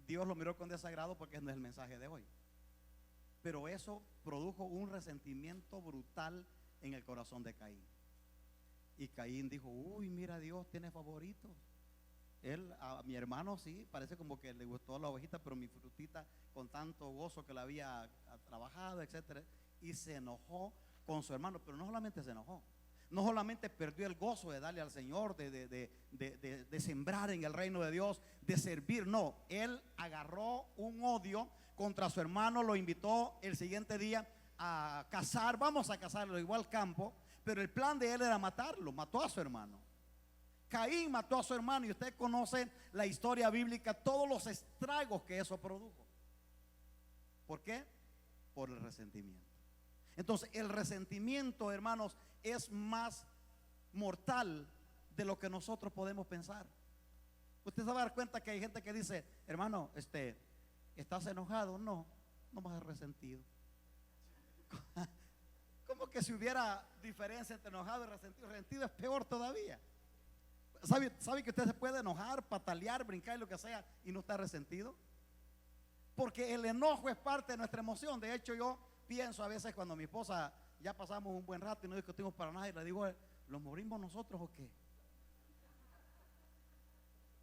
Dios lo miró con desagrado, porque ese no es el mensaje de hoy. Pero eso produjo un resentimiento brutal en el corazón de Caín. Y Caín dijo: uy, mira, Dios tiene favoritos. Él, a mi hermano sí, parece como que le gustó la ovejita, pero mi frutita con tanto gozo que la había trabajado, etcétera. Y se enojó con su hermano, pero no solamente se enojó, no solamente perdió el gozo de darle al Señor, de sembrar en el reino de Dios, de servir. No, él agarró un odio contra su hermano, lo invitó el siguiente día a cazar. Vamos a cazarlo, igual al campo, pero el plan de él era matarlo. Mató a su hermano. Caín mató a su hermano, y usted conoce la historia bíblica, todos los estragos que eso produjo. ¿Por qué? Por el resentimiento. Entonces, el resentimiento, hermanos, es más mortal de lo que nosotros podemos pensar. Usted se va a dar cuenta que hay gente que dice: hermano, ¿estás enojado? No, no más resentido. Como que si hubiera diferencia entre enojado y resentido. Resentido es peor todavía. ¿Sabe que usted se puede enojar, patalear, brincar y lo que sea y no está resentido? Porque el enojo es parte de nuestra emoción. De hecho, yo pienso a veces cuando mi esposa, ya pasamos un buen rato y no discutimos para nada, y le digo: ¿los morimos nosotros o qué?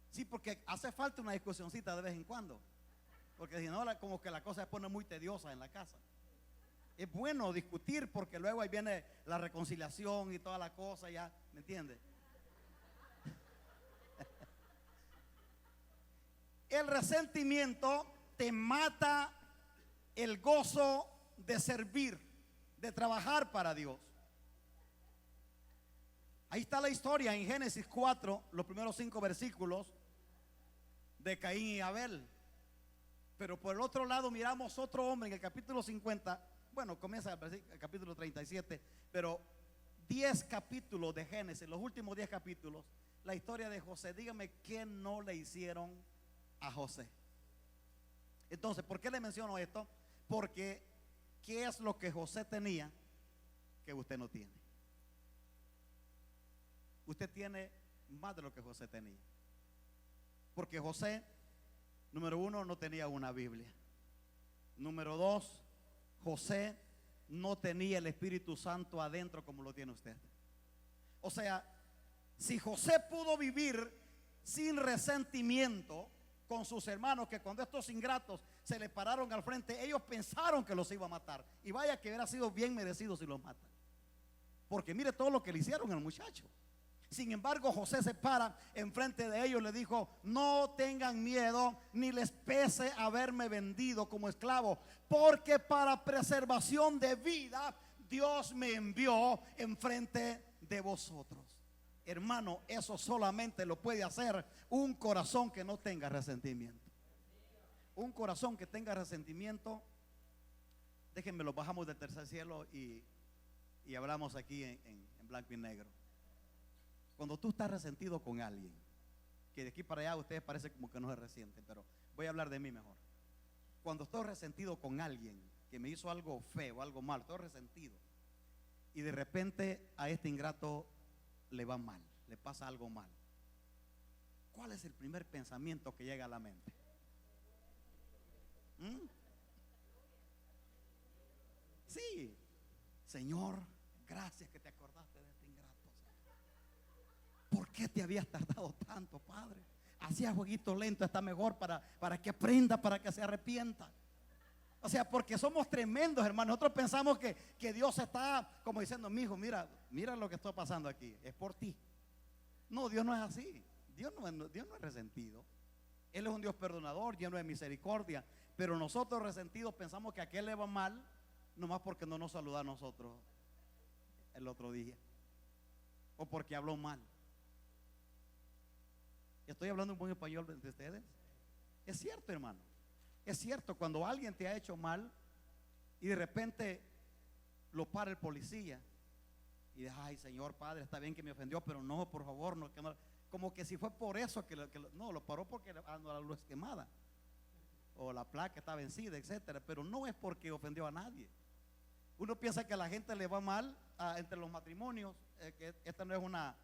Sí, porque hace falta una discusioncita de vez en cuando, porque si no, como que la cosa se pone muy tediosa en la casa. Es bueno discutir, porque luego ahí viene la reconciliación y toda la cosa, ya, ¿me entiende? El resentimiento te mata el gozo de servir, de trabajar para Dios. Ahí está la historia en Génesis 4, los primeros 5 versículos de Caín y Abel. Pero por el otro lado miramos otro hombre en el capítulo 50. Bueno, comienza el capítulo 37, pero 10 capítulos de Génesis, los últimos 10 capítulos, la historia de José. Dígame qué no le hicieron a José. Entonces, ¿por qué le menciono esto? Porque ¿qué es lo que José tenía que usted no tiene? Usted tiene más de lo que José tenía. Porque José, número 1, no tenía una Biblia. Número 2, José no tenía el Espíritu Santo adentro como lo tiene usted. O sea, si José pudo vivir sin resentimiento con sus hermanos, que cuando estos ingratos se le pararon al frente, ellos pensaron que los iba a matar, y vaya que hubiera sido bien merecido si los matan, porque mire todo lo que le hicieron al muchacho. Sin embargo, José se para enfrente de ellos y le dijo: no tengan miedo, ni les pese haberme vendido como esclavo, porque para preservación de vida Dios me envió enfrente de vosotros. Hermano, eso solamente lo puede hacer un corazón que no tenga resentimiento. Un corazón que tenga resentimiento, déjenme, lo bajamos del tercer cielo y hablamos aquí en blanco y negro. Cuando tú estás resentido con alguien, que de aquí para allá ustedes parece como que no se resienten, pero voy a hablar de mí mejor. Cuando estoy resentido con alguien que me hizo algo feo, algo mal, estoy resentido, y de repente a este ingrato le va mal, le pasa algo mal, ¿cuál es el primer pensamiento que llega a la mente? Sí, Señor, gracias que te acordaste de este ingrato. ¿Por qué te habías tardado tanto, Padre? así a jueguito lento está mejor para que aprenda, para que se arrepienta. O sea, porque somos tremendos, hermanos. Nosotros pensamos que Dios está como diciendo, mi hijo, mira lo que está pasando aquí, es por ti. No, Dios no es así. Dios no es resentido. Él es un Dios perdonador, lleno de misericordia. Pero nosotros resentidos pensamos que a aquel le va mal, nomás porque no nos saluda a nosotros el otro día, o porque habló mal. Estoy hablando un buen español de ustedes. Es cierto, hermano. Es cierto, cuando alguien te ha hecho mal y de repente lo para el policía y dice, ay, Señor Padre, está bien que me ofendió, pero no, por favor, no, que no. Como que si fue por eso no, lo paró porque la luz quemada o la placa está vencida, etcétera. Pero no es porque ofendió a nadie. Uno piensa que a la gente le va mal entre los matrimonios, que esta no es una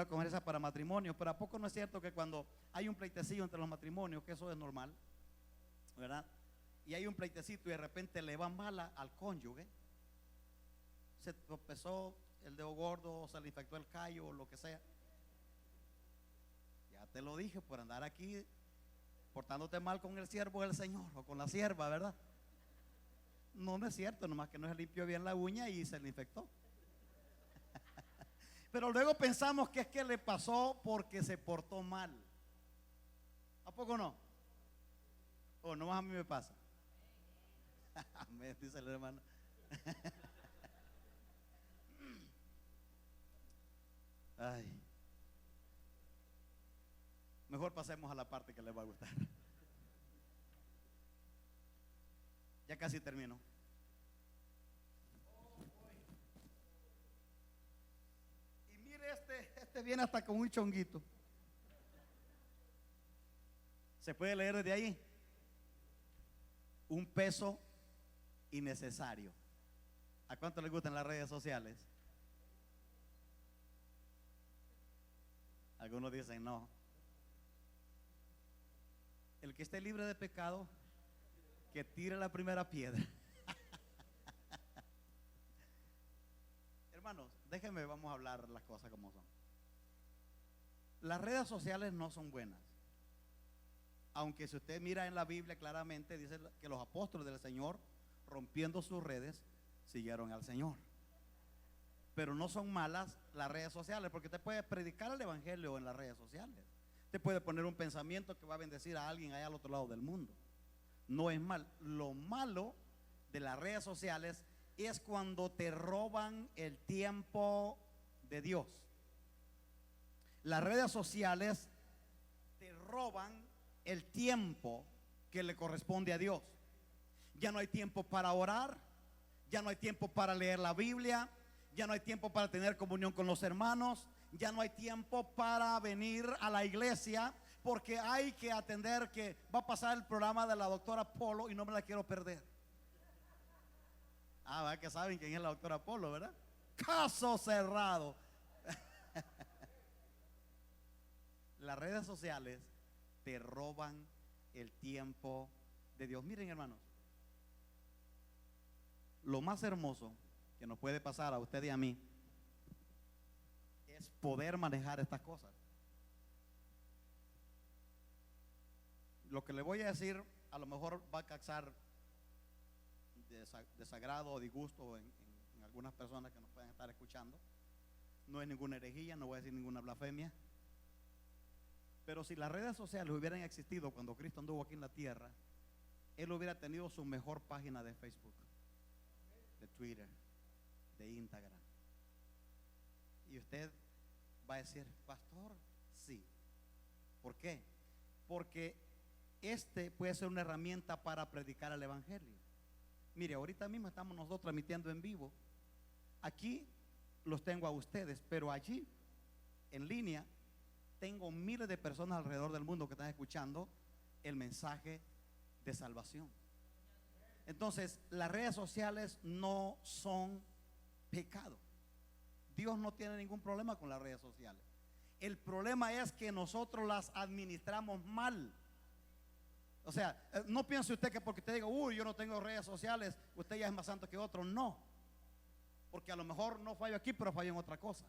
conferencia para matrimonios, pero ¿a poco no es cierto que cuando hay un pleitecillo entre los matrimonios, que eso es normal, ¿verdad? Y hay un pleitecito y de repente le va mal al cónyuge, se tropezó el dedo gordo, se le infectó el callo o lo que sea. Ya te lo dije, por andar aquí portándote mal con el siervo del Señor o con la sierva, ¿verdad? No, no es cierto, nomás que no se limpió bien la uña y se le infectó. Pero luego pensamos que es que le pasó porque se portó mal. ¿A poco no? O nomás a mí me pasa. Amén, dice el hermano. Ay. Mejor pasemos a la parte que les va a gustar. Ya casi termino. Y mire, este viene hasta con un chonguito. ¿Se puede leer desde ahí? Un peso innecesario. ¿A cuánto les gustan las redes sociales? Algunos dicen no. El que esté libre de pecado, que tire la primera piedra. Hermanos, déjenme, vamos a hablar las cosas como son. Las redes sociales no son buenas. Aunque si usted mira en la Biblia claramente dice que los apóstoles del Señor, rompiendo sus redes, siguieron al Señor. Pero no son malas las redes sociales, porque usted puede predicar el evangelio en las redes sociales. Usted puede poner un pensamiento que va a bendecir a alguien allá al otro lado del mundo. No es mal. Lo malo de las redes sociales es cuando te roban el tiempo de Dios. Las redes sociales te roban el tiempo que le corresponde a Dios. Ya no hay tiempo para orar, ya no hay tiempo para leer la Biblia, ya no hay tiempo para tener comunión con los hermanos, ya no hay tiempo para venir a la iglesia, porque hay que atender que va a pasar el programa de la doctora Polo y no me la quiero perder. ¿Verdad que saben quién es la doctora Polo, verdad? Caso cerrado. Las redes sociales te roban el tiempo de Dios. Miren, hermanos, lo más hermoso que nos puede pasar a usted y a mí es poder manejar estas cosas. Lo que le voy a decir a lo mejor va a causar desagrado o disgusto en algunas personas que nos pueden estar escuchando. No es ninguna herejía, no voy a decir ninguna blasfemia. Pero si las redes sociales hubieran existido cuando Cristo anduvo aquí en la tierra, Él hubiera tenido su mejor página de Facebook, de Twitter, de Instagram. Y usted va a decir, pastor, sí. ¿Por qué? Porque este puede ser una herramienta para predicar el evangelio. Mire, ahorita mismo estamos nosotros transmitiendo en vivo. Aquí los tengo a ustedes, pero allí, en línea, tengo miles de personas alrededor del mundo que están escuchando el mensaje de salvación. Entonces, las redes sociales no son pecado. Dios no tiene ningún problema con las redes sociales. El problema es que nosotros las administramos mal. O sea, no piense usted que porque usted diga, uy, yo no tengo redes sociales, usted ya es más santo que otro. No, porque a lo mejor no fallo aquí, pero fallo en otra cosa.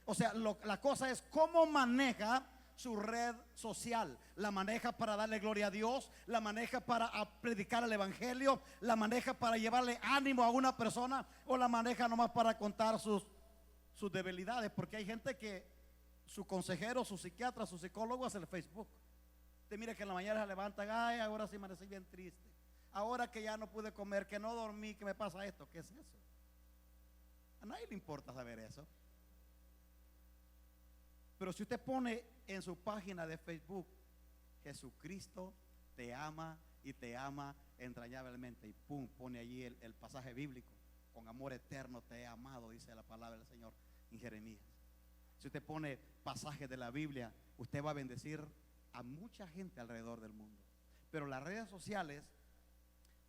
O sea, la cosa es cómo maneja su red social, la maneja para darle gloria a Dios, la maneja para predicar el evangelio, la maneja para llevarle ánimo a una persona, o la maneja nomás para contar sus debilidades, porque hay gente que su consejero, su psiquiatra, su psicólogo es el Facebook. Usted mira que en la mañana se levantan, ay, ahora sí amanecí bien triste, ahora que ya no pude comer, que no dormí, que me pasa esto. ¿Qué es eso? A nadie le importa saber eso. Pero si usted pone en su página de Facebook, Jesucristo te ama y te ama entrañablemente, y pum, pone allí el pasaje bíblico, con amor eterno te he amado, dice la palabra del Señor en Jeremías. Si usted pone pasajes de la Biblia, usted va a bendecir a mucha gente alrededor del mundo. Pero las redes sociales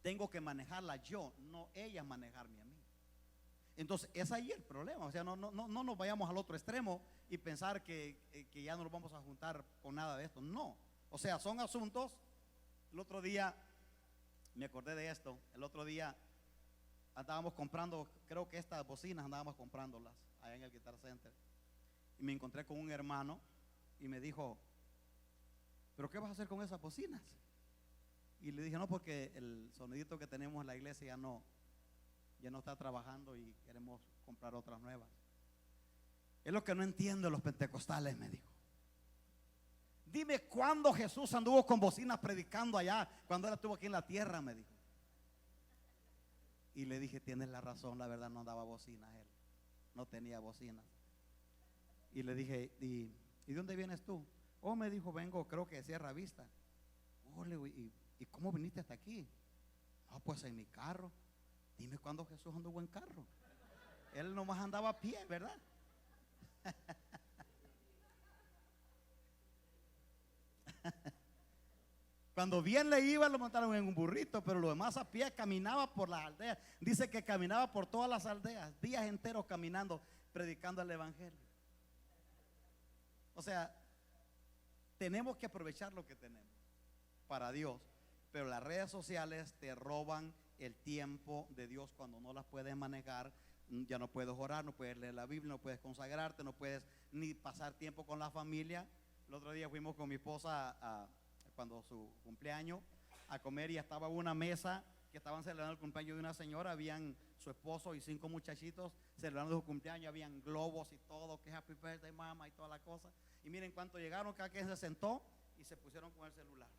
tengo que manejarlas yo, no ellas manejarme a mí. Entonces es ahí el problema. O sea, no nos vayamos al otro extremo y pensar que ya no nos vamos a juntar con nada de esto. No, o sea, son asuntos. El otro día me acordé de esto. El otro día andábamos comprando, creo que estas bocinas andábamos comprándolas allá en el Guitar Center, y me encontré con un hermano y me dijo, ¿pero qué vas a hacer con esas bocinas? Y le dije, no, porque el sonidito que tenemos en la iglesia ya no está trabajando y queremos comprar otras nuevas. Es lo que no entiendo los pentecostales, me dijo. Dime cuándo Jesús anduvo con bocinas predicando allá, cuando él estuvo aquí en la tierra, me dijo. Y le dije, tienes la razón, la verdad no andaba bocinas él, no tenía bocinas. Y le dije, ¿y de dónde vienes tú? Oh, me dijo, vengo, creo que de Sierra Vista. Oh, ¿y cómo viniste hasta aquí? No, pues en mi carro. Dime cuándo Jesús anduvo en carro. Él nomás andaba a pie, ¿verdad? Cuando bien le iba, lo montaron en un burrito, pero lo demás a pie, caminaba por las aldeas. Dice que caminaba por todas las aldeas, días enteros caminando, predicando el evangelio. O sea, tenemos que aprovechar lo que tenemos para Dios, pero las redes sociales te roban el tiempo de Dios cuando no las puedes manejar. Ya no puedes orar, no puedes leer la Biblia, no puedes consagrarte, no puedes ni pasar tiempo con la familia. El otro día fuimos con mi esposa cuando su cumpleaños a comer, y estaba una mesa que estaban celebrando el cumpleaños de una señora. Habían su esposo y 5 muchachitos celebrando su cumpleaños, habían globos y todo, que happy birthday mama y toda la cosa. Y miren, cuánto llegaron, cada quien se sentó y se pusieron con el celular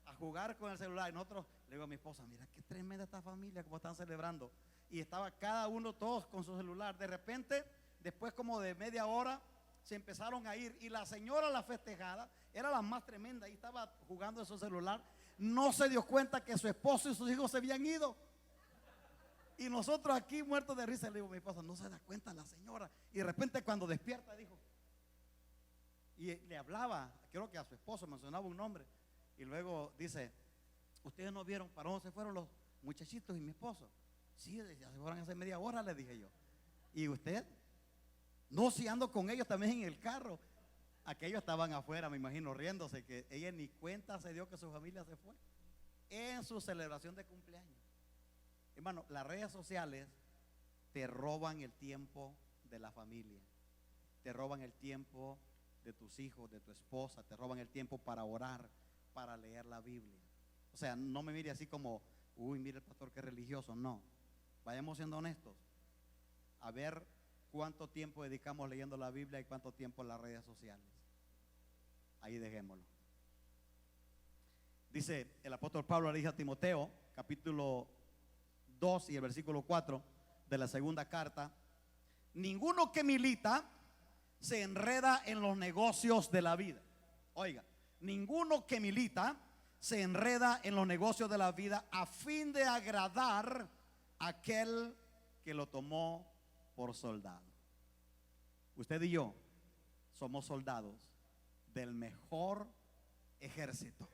a jugar con el celular. Y nosotros, le digo a mi esposa, mira qué tremenda esta familia, como están celebrando. Y estaba cada uno, todos con su celular. De repente, después como de media hora, se empezaron a ir. Y la señora, la festejada, era la más tremenda, y estaba jugando en su celular. No se dio cuenta que su esposo y sus hijos se habían ido. Y nosotros aquí muertos de risa. Le digo a mi esposa, no se da cuenta la señora. Y de repente cuando despierta dijo, y le hablaba, creo que a su esposo, mencionaba un nombre. Y luego dice, ¿ustedes no vieron para dónde se fueron los muchachitos y mi esposo? Sí, ya se fueron hace media hora, le dije yo. ¿Y usted? No, si ando con ellos también en el carro. Aquellos estaban afuera, me imagino, riéndose, que ella ni cuenta se dio que su familia se fue en su celebración de cumpleaños. Hermano, las redes sociales te roban el tiempo de la familia, te roban el tiempo de tus hijos, de tu esposa, te roban el tiempo para orar, para leer la Biblia. O sea, no me mire así como, uy, mire el pastor que religioso. No, vayamos siendo honestos, a ver cuánto tiempo dedicamos leyendo la Biblia y cuánto tiempo en las redes sociales. Ahí dejémoslo. Dice el apóstol Pablo, le dice a Timoteo, capítulo 2 y el versículo 4 de la segunda carta: ninguno que milita se enreda en los negocios de la vida. Oiga, ninguno que milita se enreda en los negocios de la vida a fin de agradar a aquel que lo tomó por soldado. Usted y yo somos soldados del mejor ejército,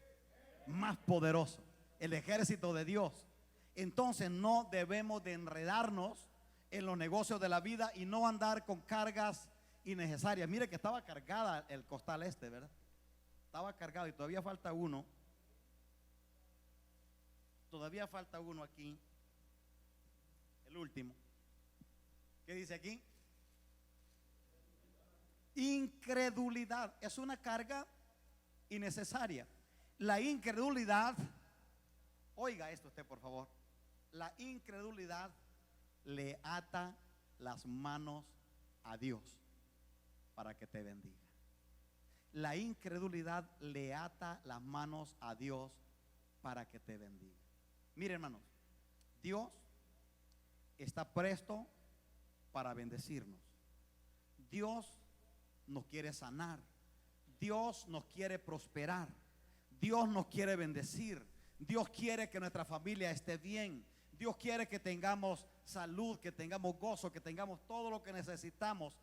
más poderoso, el ejército de Dios. Entonces no debemos de enredarnos en los negocios de la vida y no andar con cargas innecesarias. Mire que estaba cargada el costal este, ¿verdad? Estaba cargado y todavía falta uno. Todavía falta uno aquí, el último. ¿Qué dice aquí? Incredulidad es una carga innecesaria. La incredulidad, oiga esto usted por favor, la incredulidad le ata las manos a Dios para que te bendiga. La incredulidad le ata las manos a Dios para que te bendiga. Mire, hermanos, Dios está presto para bendecirnos. Dios nos quiere sanar. Dios nos quiere prosperar. Dios nos quiere bendecir. Dios quiere que nuestra familia esté bien. Dios quiere que tengamos salud, que tengamos gozo, que tengamos todo lo que necesitamos.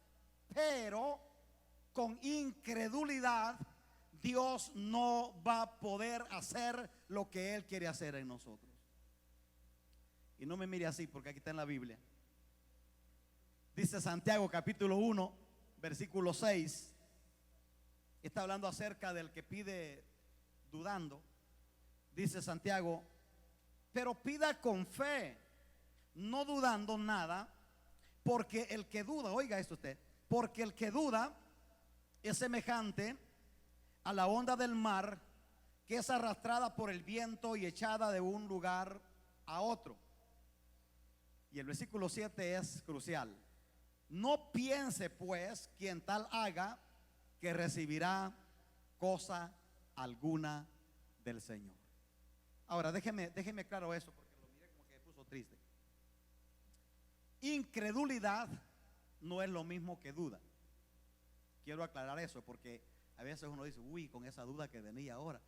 Pero con incredulidad Dios no va a poder hacer lo que Él quiere hacer en nosotros. Y no me mire así, porque aquí está en la Biblia. Dice Santiago capítulo 1 versículo 6. Está hablando acerca del que pide dudando. Dice Santiago: pero pida con fe, no dudando nada, porque el que duda, oiga esto usted, porque el que duda es semejante a la onda del mar, que es arrastrada por el viento y echada de un lugar a otro. Y el versículo 7 es crucial. No piense pues quien tal haga que recibirá cosa alguna del Señor. Ahora déjeme claro eso, porque lo miré como que me puso triste. Incredulidad no es lo mismo que duda. Quiero aclarar eso, porque a veces uno dice: uy, con esa duda que venía ahora.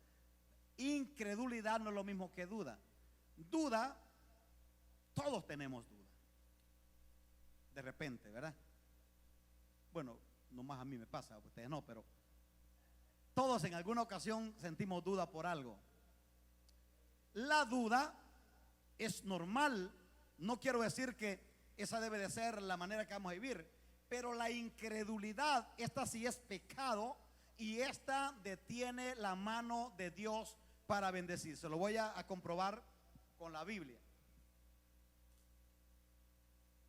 Incredulidad no es lo mismo que duda. Duda, todos tenemos duda. De repente, ¿verdad? Bueno, nomás a mí me pasa, a ustedes no, pero todos en alguna ocasión sentimos duda por algo. La duda es normal. No quiero decir que esa debe de ser la manera que vamos a vivir, pero la incredulidad, esta sí es pecado, y esta detiene la mano de Dios para bendecir. Se lo voy a comprobar con la Biblia.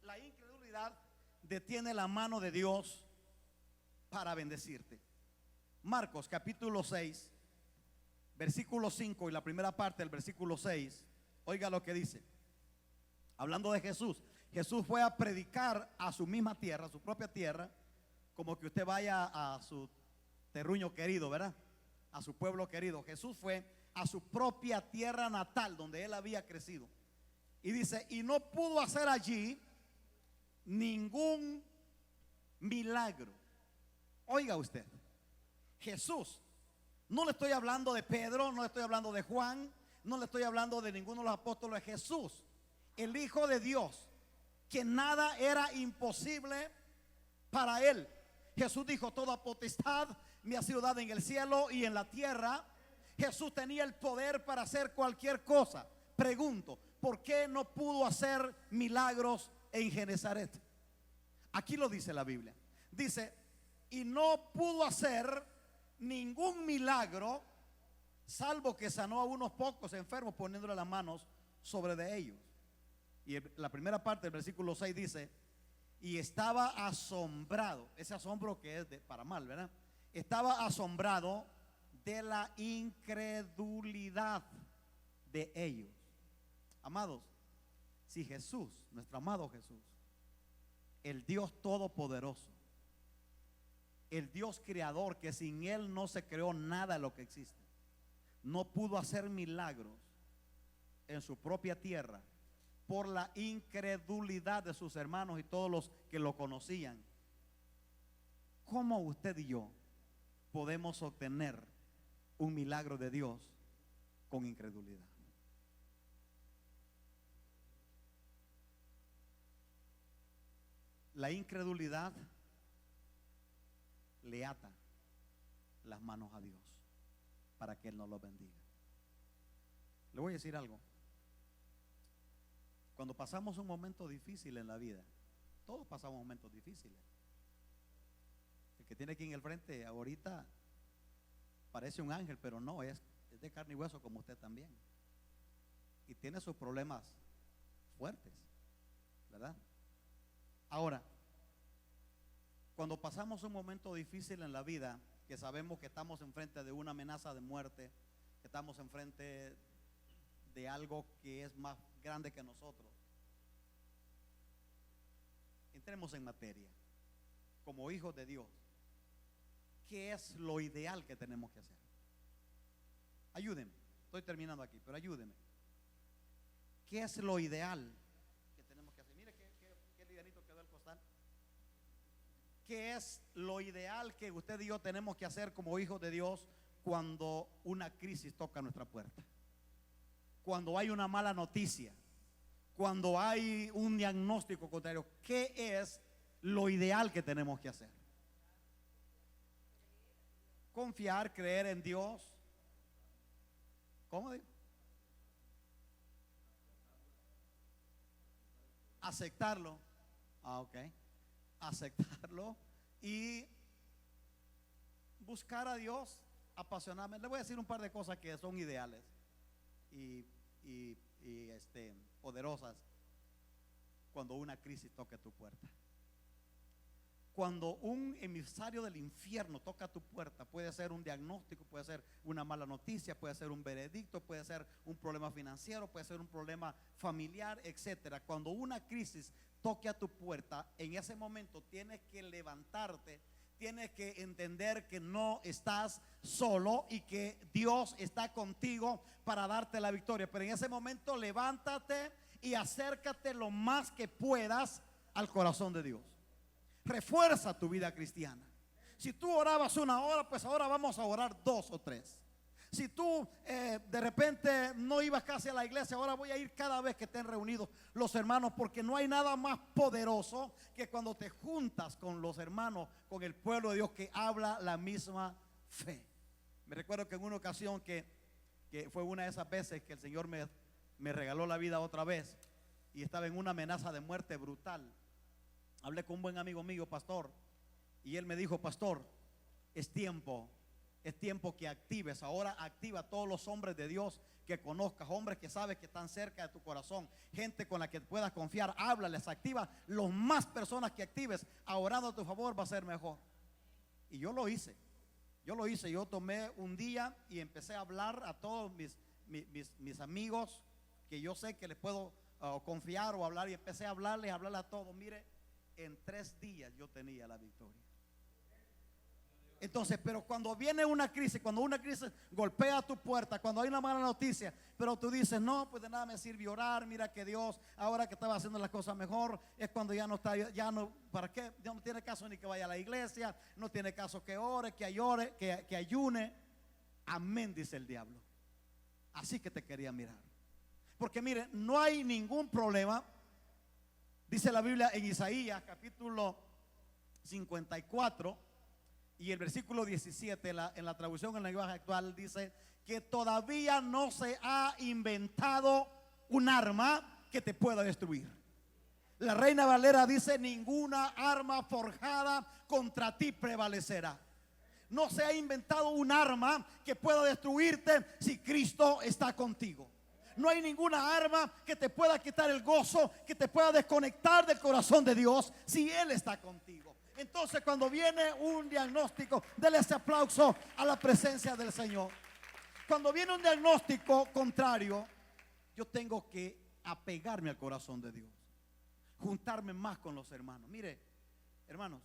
La incredulidad detiene la mano de Dios para bendecirte. Marcos capítulo 6 versículo 5 y la primera parte del versículo 6. Oiga lo que dice, hablando de Jesús. Jesús fue a predicar a su misma tierra, a su propia tierra, como que usted vaya a su terruño querido, ¿verdad? A su pueblo querido. Jesús fue a su propia tierra natal, donde él había crecido. Y dice: y no pudo hacer allí ningún milagro. Oiga usted, Jesús, no le estoy hablando de Pedro, no le estoy hablando de Juan, no le estoy hablando de ninguno de los apóstoles. Jesús, el Hijo de Dios, que nada era imposible para él. Jesús dijo: toda potestad me ha sido dada en el cielo y en la tierra. Jesús tenía el poder para hacer cualquier cosa. Pregunto, ¿por qué no pudo hacer milagros en Genezaret? Aquí lo dice la Biblia. Dice: y no pudo hacer ningún milagro, salvo que sanó a unos pocos enfermos poniéndole las manos sobre de ellos. Y la primera parte del versículo 6 dice: y estaba asombrado. Ese asombro que es para mal, ¿verdad? Estaba asombrado de la incredulidad de ellos. Amados, si Jesús, nuestro amado Jesús, el Dios todopoderoso, el Dios creador, que sin él no se creó nada de lo que existe, no pudo hacer milagros en su propia tierra por la incredulidad de sus hermanos y todos los que lo conocían, ¿cómo usted y yo podemos obtener un milagro de Dios con incredulidad? La incredulidad le ata las manos a Dios para que Él nos lo bendiga. Le voy a decir algo. Cuando pasamos un momento difícil en la vida, todos pasamos momentos difíciles. El que tiene aquí en el frente ahorita parece un ángel, pero no, es de carne y hueso como usted también. Y tiene sus problemas fuertes, ¿verdad? Ahora, Cuando pasamos un momento difícil en la vida, que sabemos que estamos enfrente de una amenaza de muerte, que estamos enfrente de algo que es más grande que nosotros, entremos en materia. Como hijos de Dios, ¿qué es lo ideal que tenemos que hacer? Ayúdenme, estoy terminando aquí, pero ayúdenme. ¿Qué es lo ideal que tenemos que hacer? Mire qué livianito quedó el costal. ¿Qué es lo ideal que usted y yo tenemos que hacer como hijos de Dios cuando una crisis toca nuestra puerta? Cuando hay una mala noticia, cuando hay un diagnóstico contrario, ¿qué es lo ideal que tenemos que hacer? Confiar, creer en Dios. ¿Cómo digo? Aceptarlo. Ok. Aceptarlo y buscar a Dios apasionadamente. Le voy a decir un par de cosas que son ideales y poderosas cuando una crisis toque tu puerta. Cuando un emisario del infierno toca tu puerta, puede ser un diagnóstico, puede ser una mala noticia, puede ser un veredicto, puede ser un problema financiero, puede ser un problema familiar, etcétera. Cuando una crisis toque a tu puerta, en ese momento tienes que levantarte, tienes que entender que no estás solo y que Dios está contigo para darte la victoria. Pero en ese momento levántate y acércate lo más que puedas al corazón de Dios. Refuerza tu vida cristiana. Si tú orabas 1 hora, pues ahora vamos a orar 2 o 3. Si tú de repente no ibas casi a la iglesia, ahora voy a ir cada vez que estén reunidos los hermanos, porque no hay nada más poderoso que cuando te juntas con los hermanos, con el pueblo de Dios que habla la misma fe. Me recuerdo que en una ocasión que fue una de esas veces que el Señor me regaló la vida otra vez y estaba en una amenaza de muerte brutal. Hablé con un buen amigo mío, pastor, y él me dijo: pastor, es tiempo que actives. Ahora activa a todos los hombres de Dios que conozcas, hombres que sabes que están cerca de tu corazón, gente con la que puedas confiar. Háblales, activa los más personas que actives, orando a tu favor va a ser mejor. Y yo lo hice. Yo tomé un día y empecé a hablar a todos mis amigos que yo sé que les puedo confiar o hablar, y empecé a hablarles a todos. Mire, en 3 días yo tenía la victoria. Entonces, pero cuando viene una crisis, cuando una crisis golpea tu puerta, cuando hay una mala noticia, pero tú dices: no, pues de nada me sirve orar, mira que Dios, ahora que estaba haciendo las cosas mejor, es cuando ya no está, ya no, ¿para qué? Ya no tiene caso ni que vaya a la iglesia, no tiene caso que ore, que ayune. Amén, dice el diablo. Así que te quería mirar. Porque mire, no hay ningún problema. Dice la Biblia en Isaías capítulo 54 y el versículo 17 en la traducción en lenguaje actual dice que todavía no se ha inventado un arma que te pueda destruir. La Reina Valera dice: ninguna arma forjada contra ti prevalecerá. No se ha inventado un arma que pueda destruirte si Cristo está contigo. No hay ninguna arma que te pueda quitar el gozo, que te pueda desconectar del corazón de Dios si Él está contigo. Entonces, cuando viene un diagnóstico, dele ese aplauso a la presencia del Señor. Cuando viene un diagnóstico contrario, yo tengo que apegarme al corazón de Dios, juntarme más con los hermanos. Mire, hermanos,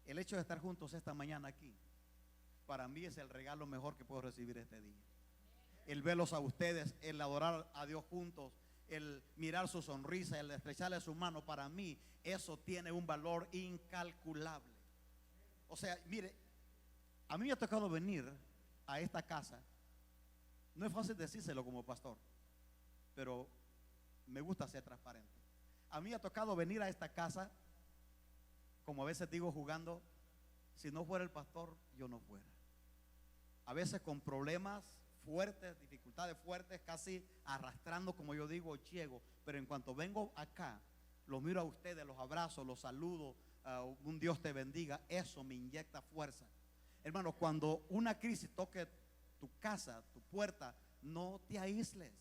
el hecho de estar juntos esta mañana aquí, para mí es el regalo mejor que puedo recibir este día. El verlos a ustedes, el adorar a Dios juntos, el mirar su sonrisa, el estrecharle su mano, para mí eso tiene un valor incalculable. O sea, mire, a mí me ha tocado venir a esta casa. No es fácil decírselo como pastor, pero me gusta ser transparente. A mí me ha tocado venir a esta casa, como a veces digo jugando: si no fuera el pastor, yo no fuera. A veces con problemas fuertes, dificultades fuertes, casi arrastrando, como yo digo, ciego. Pero en cuanto vengo acá, los miro a ustedes, los abrazo, los saludo, un Dios te bendiga. Eso me inyecta fuerza. Hermano, cuando una crisis toque tu casa, tu puerta, no te aísles.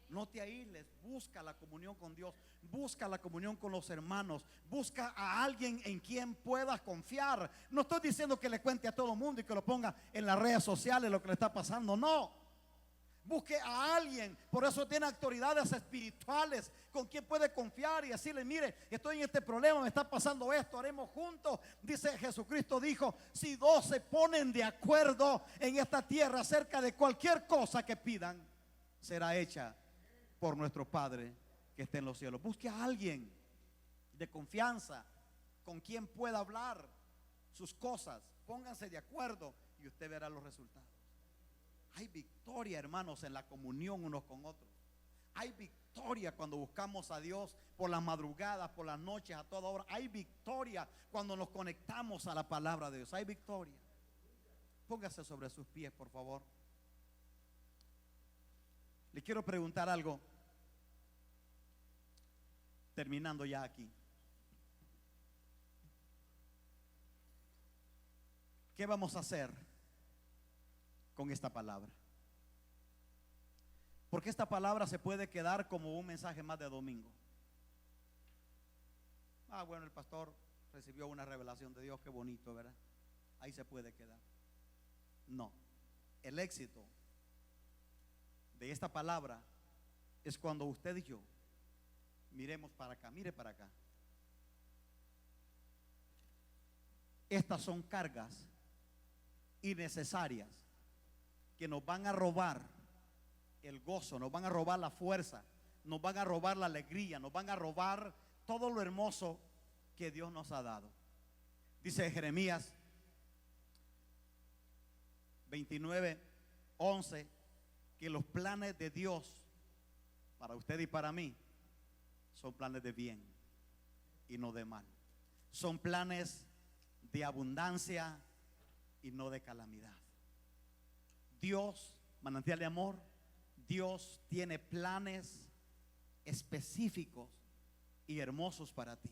No te aísles, busca la comunión con Dios, busca la comunión con los hermanos, busca a alguien en quien puedas confiar. No estoy diciendo que le cuente a todo el mundo y que lo ponga en las redes sociales lo que le está pasando, no. Busque a alguien, por eso tiene autoridades espirituales con quien puede confiar y decirle: mire, estoy en este problema, me está pasando esto, haremos juntos. Dice Jesucristo, dijo: si dos se ponen de acuerdo en esta tierra acerca de cualquier cosa que pidan, será hecha por nuestro Padre que está en los cielos. Busque a alguien de confianza con quien pueda hablar sus cosas. Pónganse de acuerdo y usted verá los resultados. Hay victoria, hermanos, en la comunión unos con otros. Hay victoria cuando buscamos a Dios por las madrugadas, por las noches, a toda hora. Hay victoria cuando nos conectamos a la palabra de Dios. Hay victoria. Póngase sobre sus pies, por favor. Le quiero preguntar algo, terminando ya aquí. ¿Qué vamos a hacer con esta palabra? Porque esta palabra se puede quedar como un mensaje más de domingo. Bueno, el pastor recibió una revelación de Dios, qué bonito, ¿verdad? Ahí se puede quedar. No, el éxito de esta palabra es cuando usted y yo miremos para acá, mire para acá. Estas son cargas innecesarias que nos van a robar el gozo, nos van a robar la fuerza, nos van a robar la alegría, nos van a robar todo lo hermoso que Dios nos ha dado. Dice Jeremías 29:11 que los planes de Dios para usted y para mí son planes de bien y no de mal. Son planes de abundancia y no de calamidad. Dios, manantial de amor, Dios tiene planes específicos y hermosos para ti.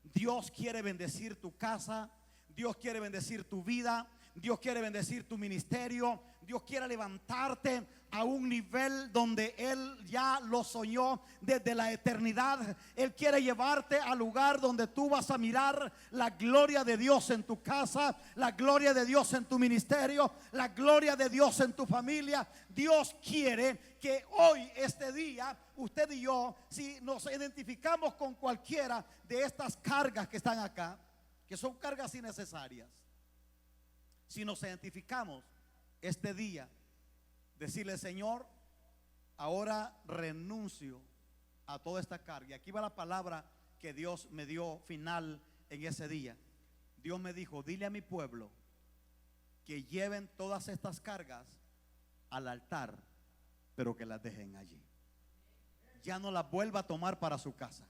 Dios quiere bendecir tu casa, Dios quiere bendecir tu vida, Dios quiere bendecir tu ministerio, Dios quiere levantarte a un nivel donde Él ya lo soñó desde la eternidad. Él quiere llevarte al lugar donde tú vas a mirar la gloria de Dios en tu casa, la gloria de Dios en tu ministerio, la gloria de Dios en tu familia. Dios quiere que hoy, este día, usted y yo, si nos identificamos con cualquiera de estas cargas que están acá, que son cargas innecesarias, si nos identificamos este día, decirle: Señor, ahora renuncio a toda esta carga. Y aquí va la palabra que Dios me dio final en ese día. Dios me dijo: dile a mi pueblo que lleven todas estas cargas al altar, pero que las dejen allí. Ya no las vuelva a tomar para su casa.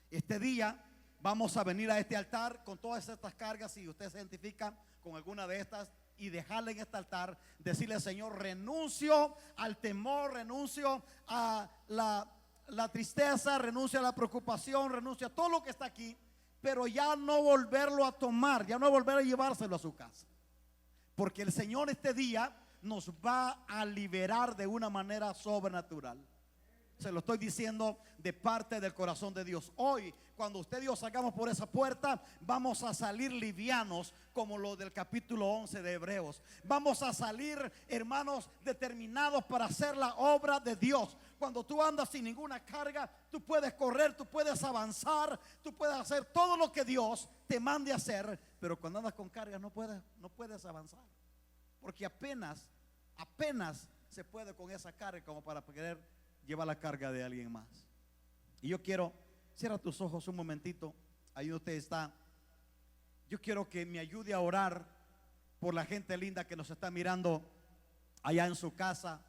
Este día vamos a venir a este altar con todas estas cargas. Si usted se identifica con alguna de estas, y dejarle en este altar, decirle: Señor, renuncio al temor, renuncio a la tristeza, renuncio a la preocupación, renuncio a todo lo que está aquí, pero ya no volverlo a tomar, ya no volver a llevárselo a su casa, porque el Señor este día nos va a liberar de una manera sobrenatural. Se lo estoy diciendo de parte del corazón de Dios. Hoy, cuando usted y yo salgamos por esa puerta, vamos a salir livianos, como lo del capítulo 11 de Hebreos. Vamos a salir, hermanos, determinados para hacer la obra de Dios. Cuando tú andas sin ninguna carga, tú puedes correr, tú puedes avanzar, tú puedes hacer todo lo que Dios te mande a hacer. Pero cuando andas con carga no puedes avanzar, porque apenas se puede con esa carga como para querer lleva la carga de alguien más. Y yo quiero, cierra tus ojos un momentito, ahí usted está. Yo quiero que me ayude a orar por la gente linda que nos está mirando allá en su casa.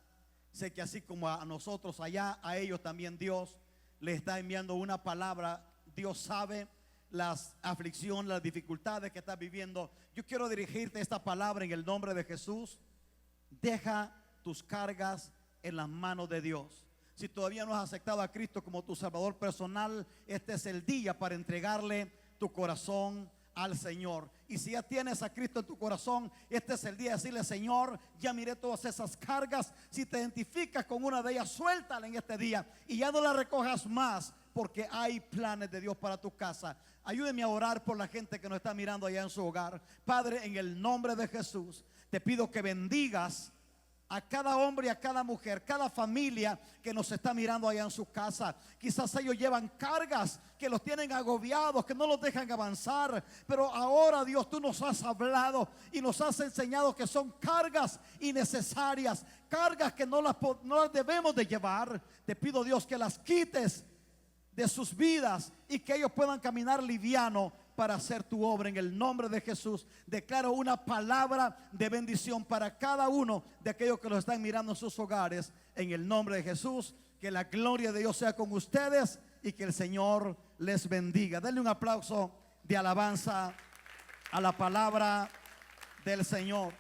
Sé que así como a nosotros allá, a ellos también Dios les está enviando una palabra. Dios sabe las aflicciones, las dificultades que estás viviendo. Yo quiero dirigirte esta palabra en el nombre de Jesús. Deja tus cargas en las manos de Dios. Si todavía no has aceptado a Cristo como tu Salvador personal, este es el día para entregarle tu corazón al Señor. Y si ya tienes a Cristo en tu corazón, este es el día de decirle: Señor, ya miré todas esas cargas. Si te identificas con una de ellas, suéltala en este día y ya no la recojas más, porque hay planes de Dios para tu casa. Ayúdeme a orar por la gente que nos está mirando allá en su hogar. Padre, en el nombre de Jesús, te pido que bendigas a cada hombre y a cada mujer, cada familia que nos está mirando allá en su casa. Quizás ellos llevan cargas que los tienen agobiados, que no los dejan avanzar, pero ahora, Dios, tú nos has hablado y nos has enseñado que son cargas innecesarias, cargas que no las debemos de llevar. Te pido, Dios, que las quites de sus vidas y que ellos puedan caminar liviano para hacer tu obra. En el nombre de Jesús declaro una palabra de bendición para cada uno de aquellos que los están mirando en sus hogares. En el nombre de Jesús, que la gloria de Dios sea con ustedes y que el Señor les bendiga. Denle un aplauso de alabanza a la palabra del Señor.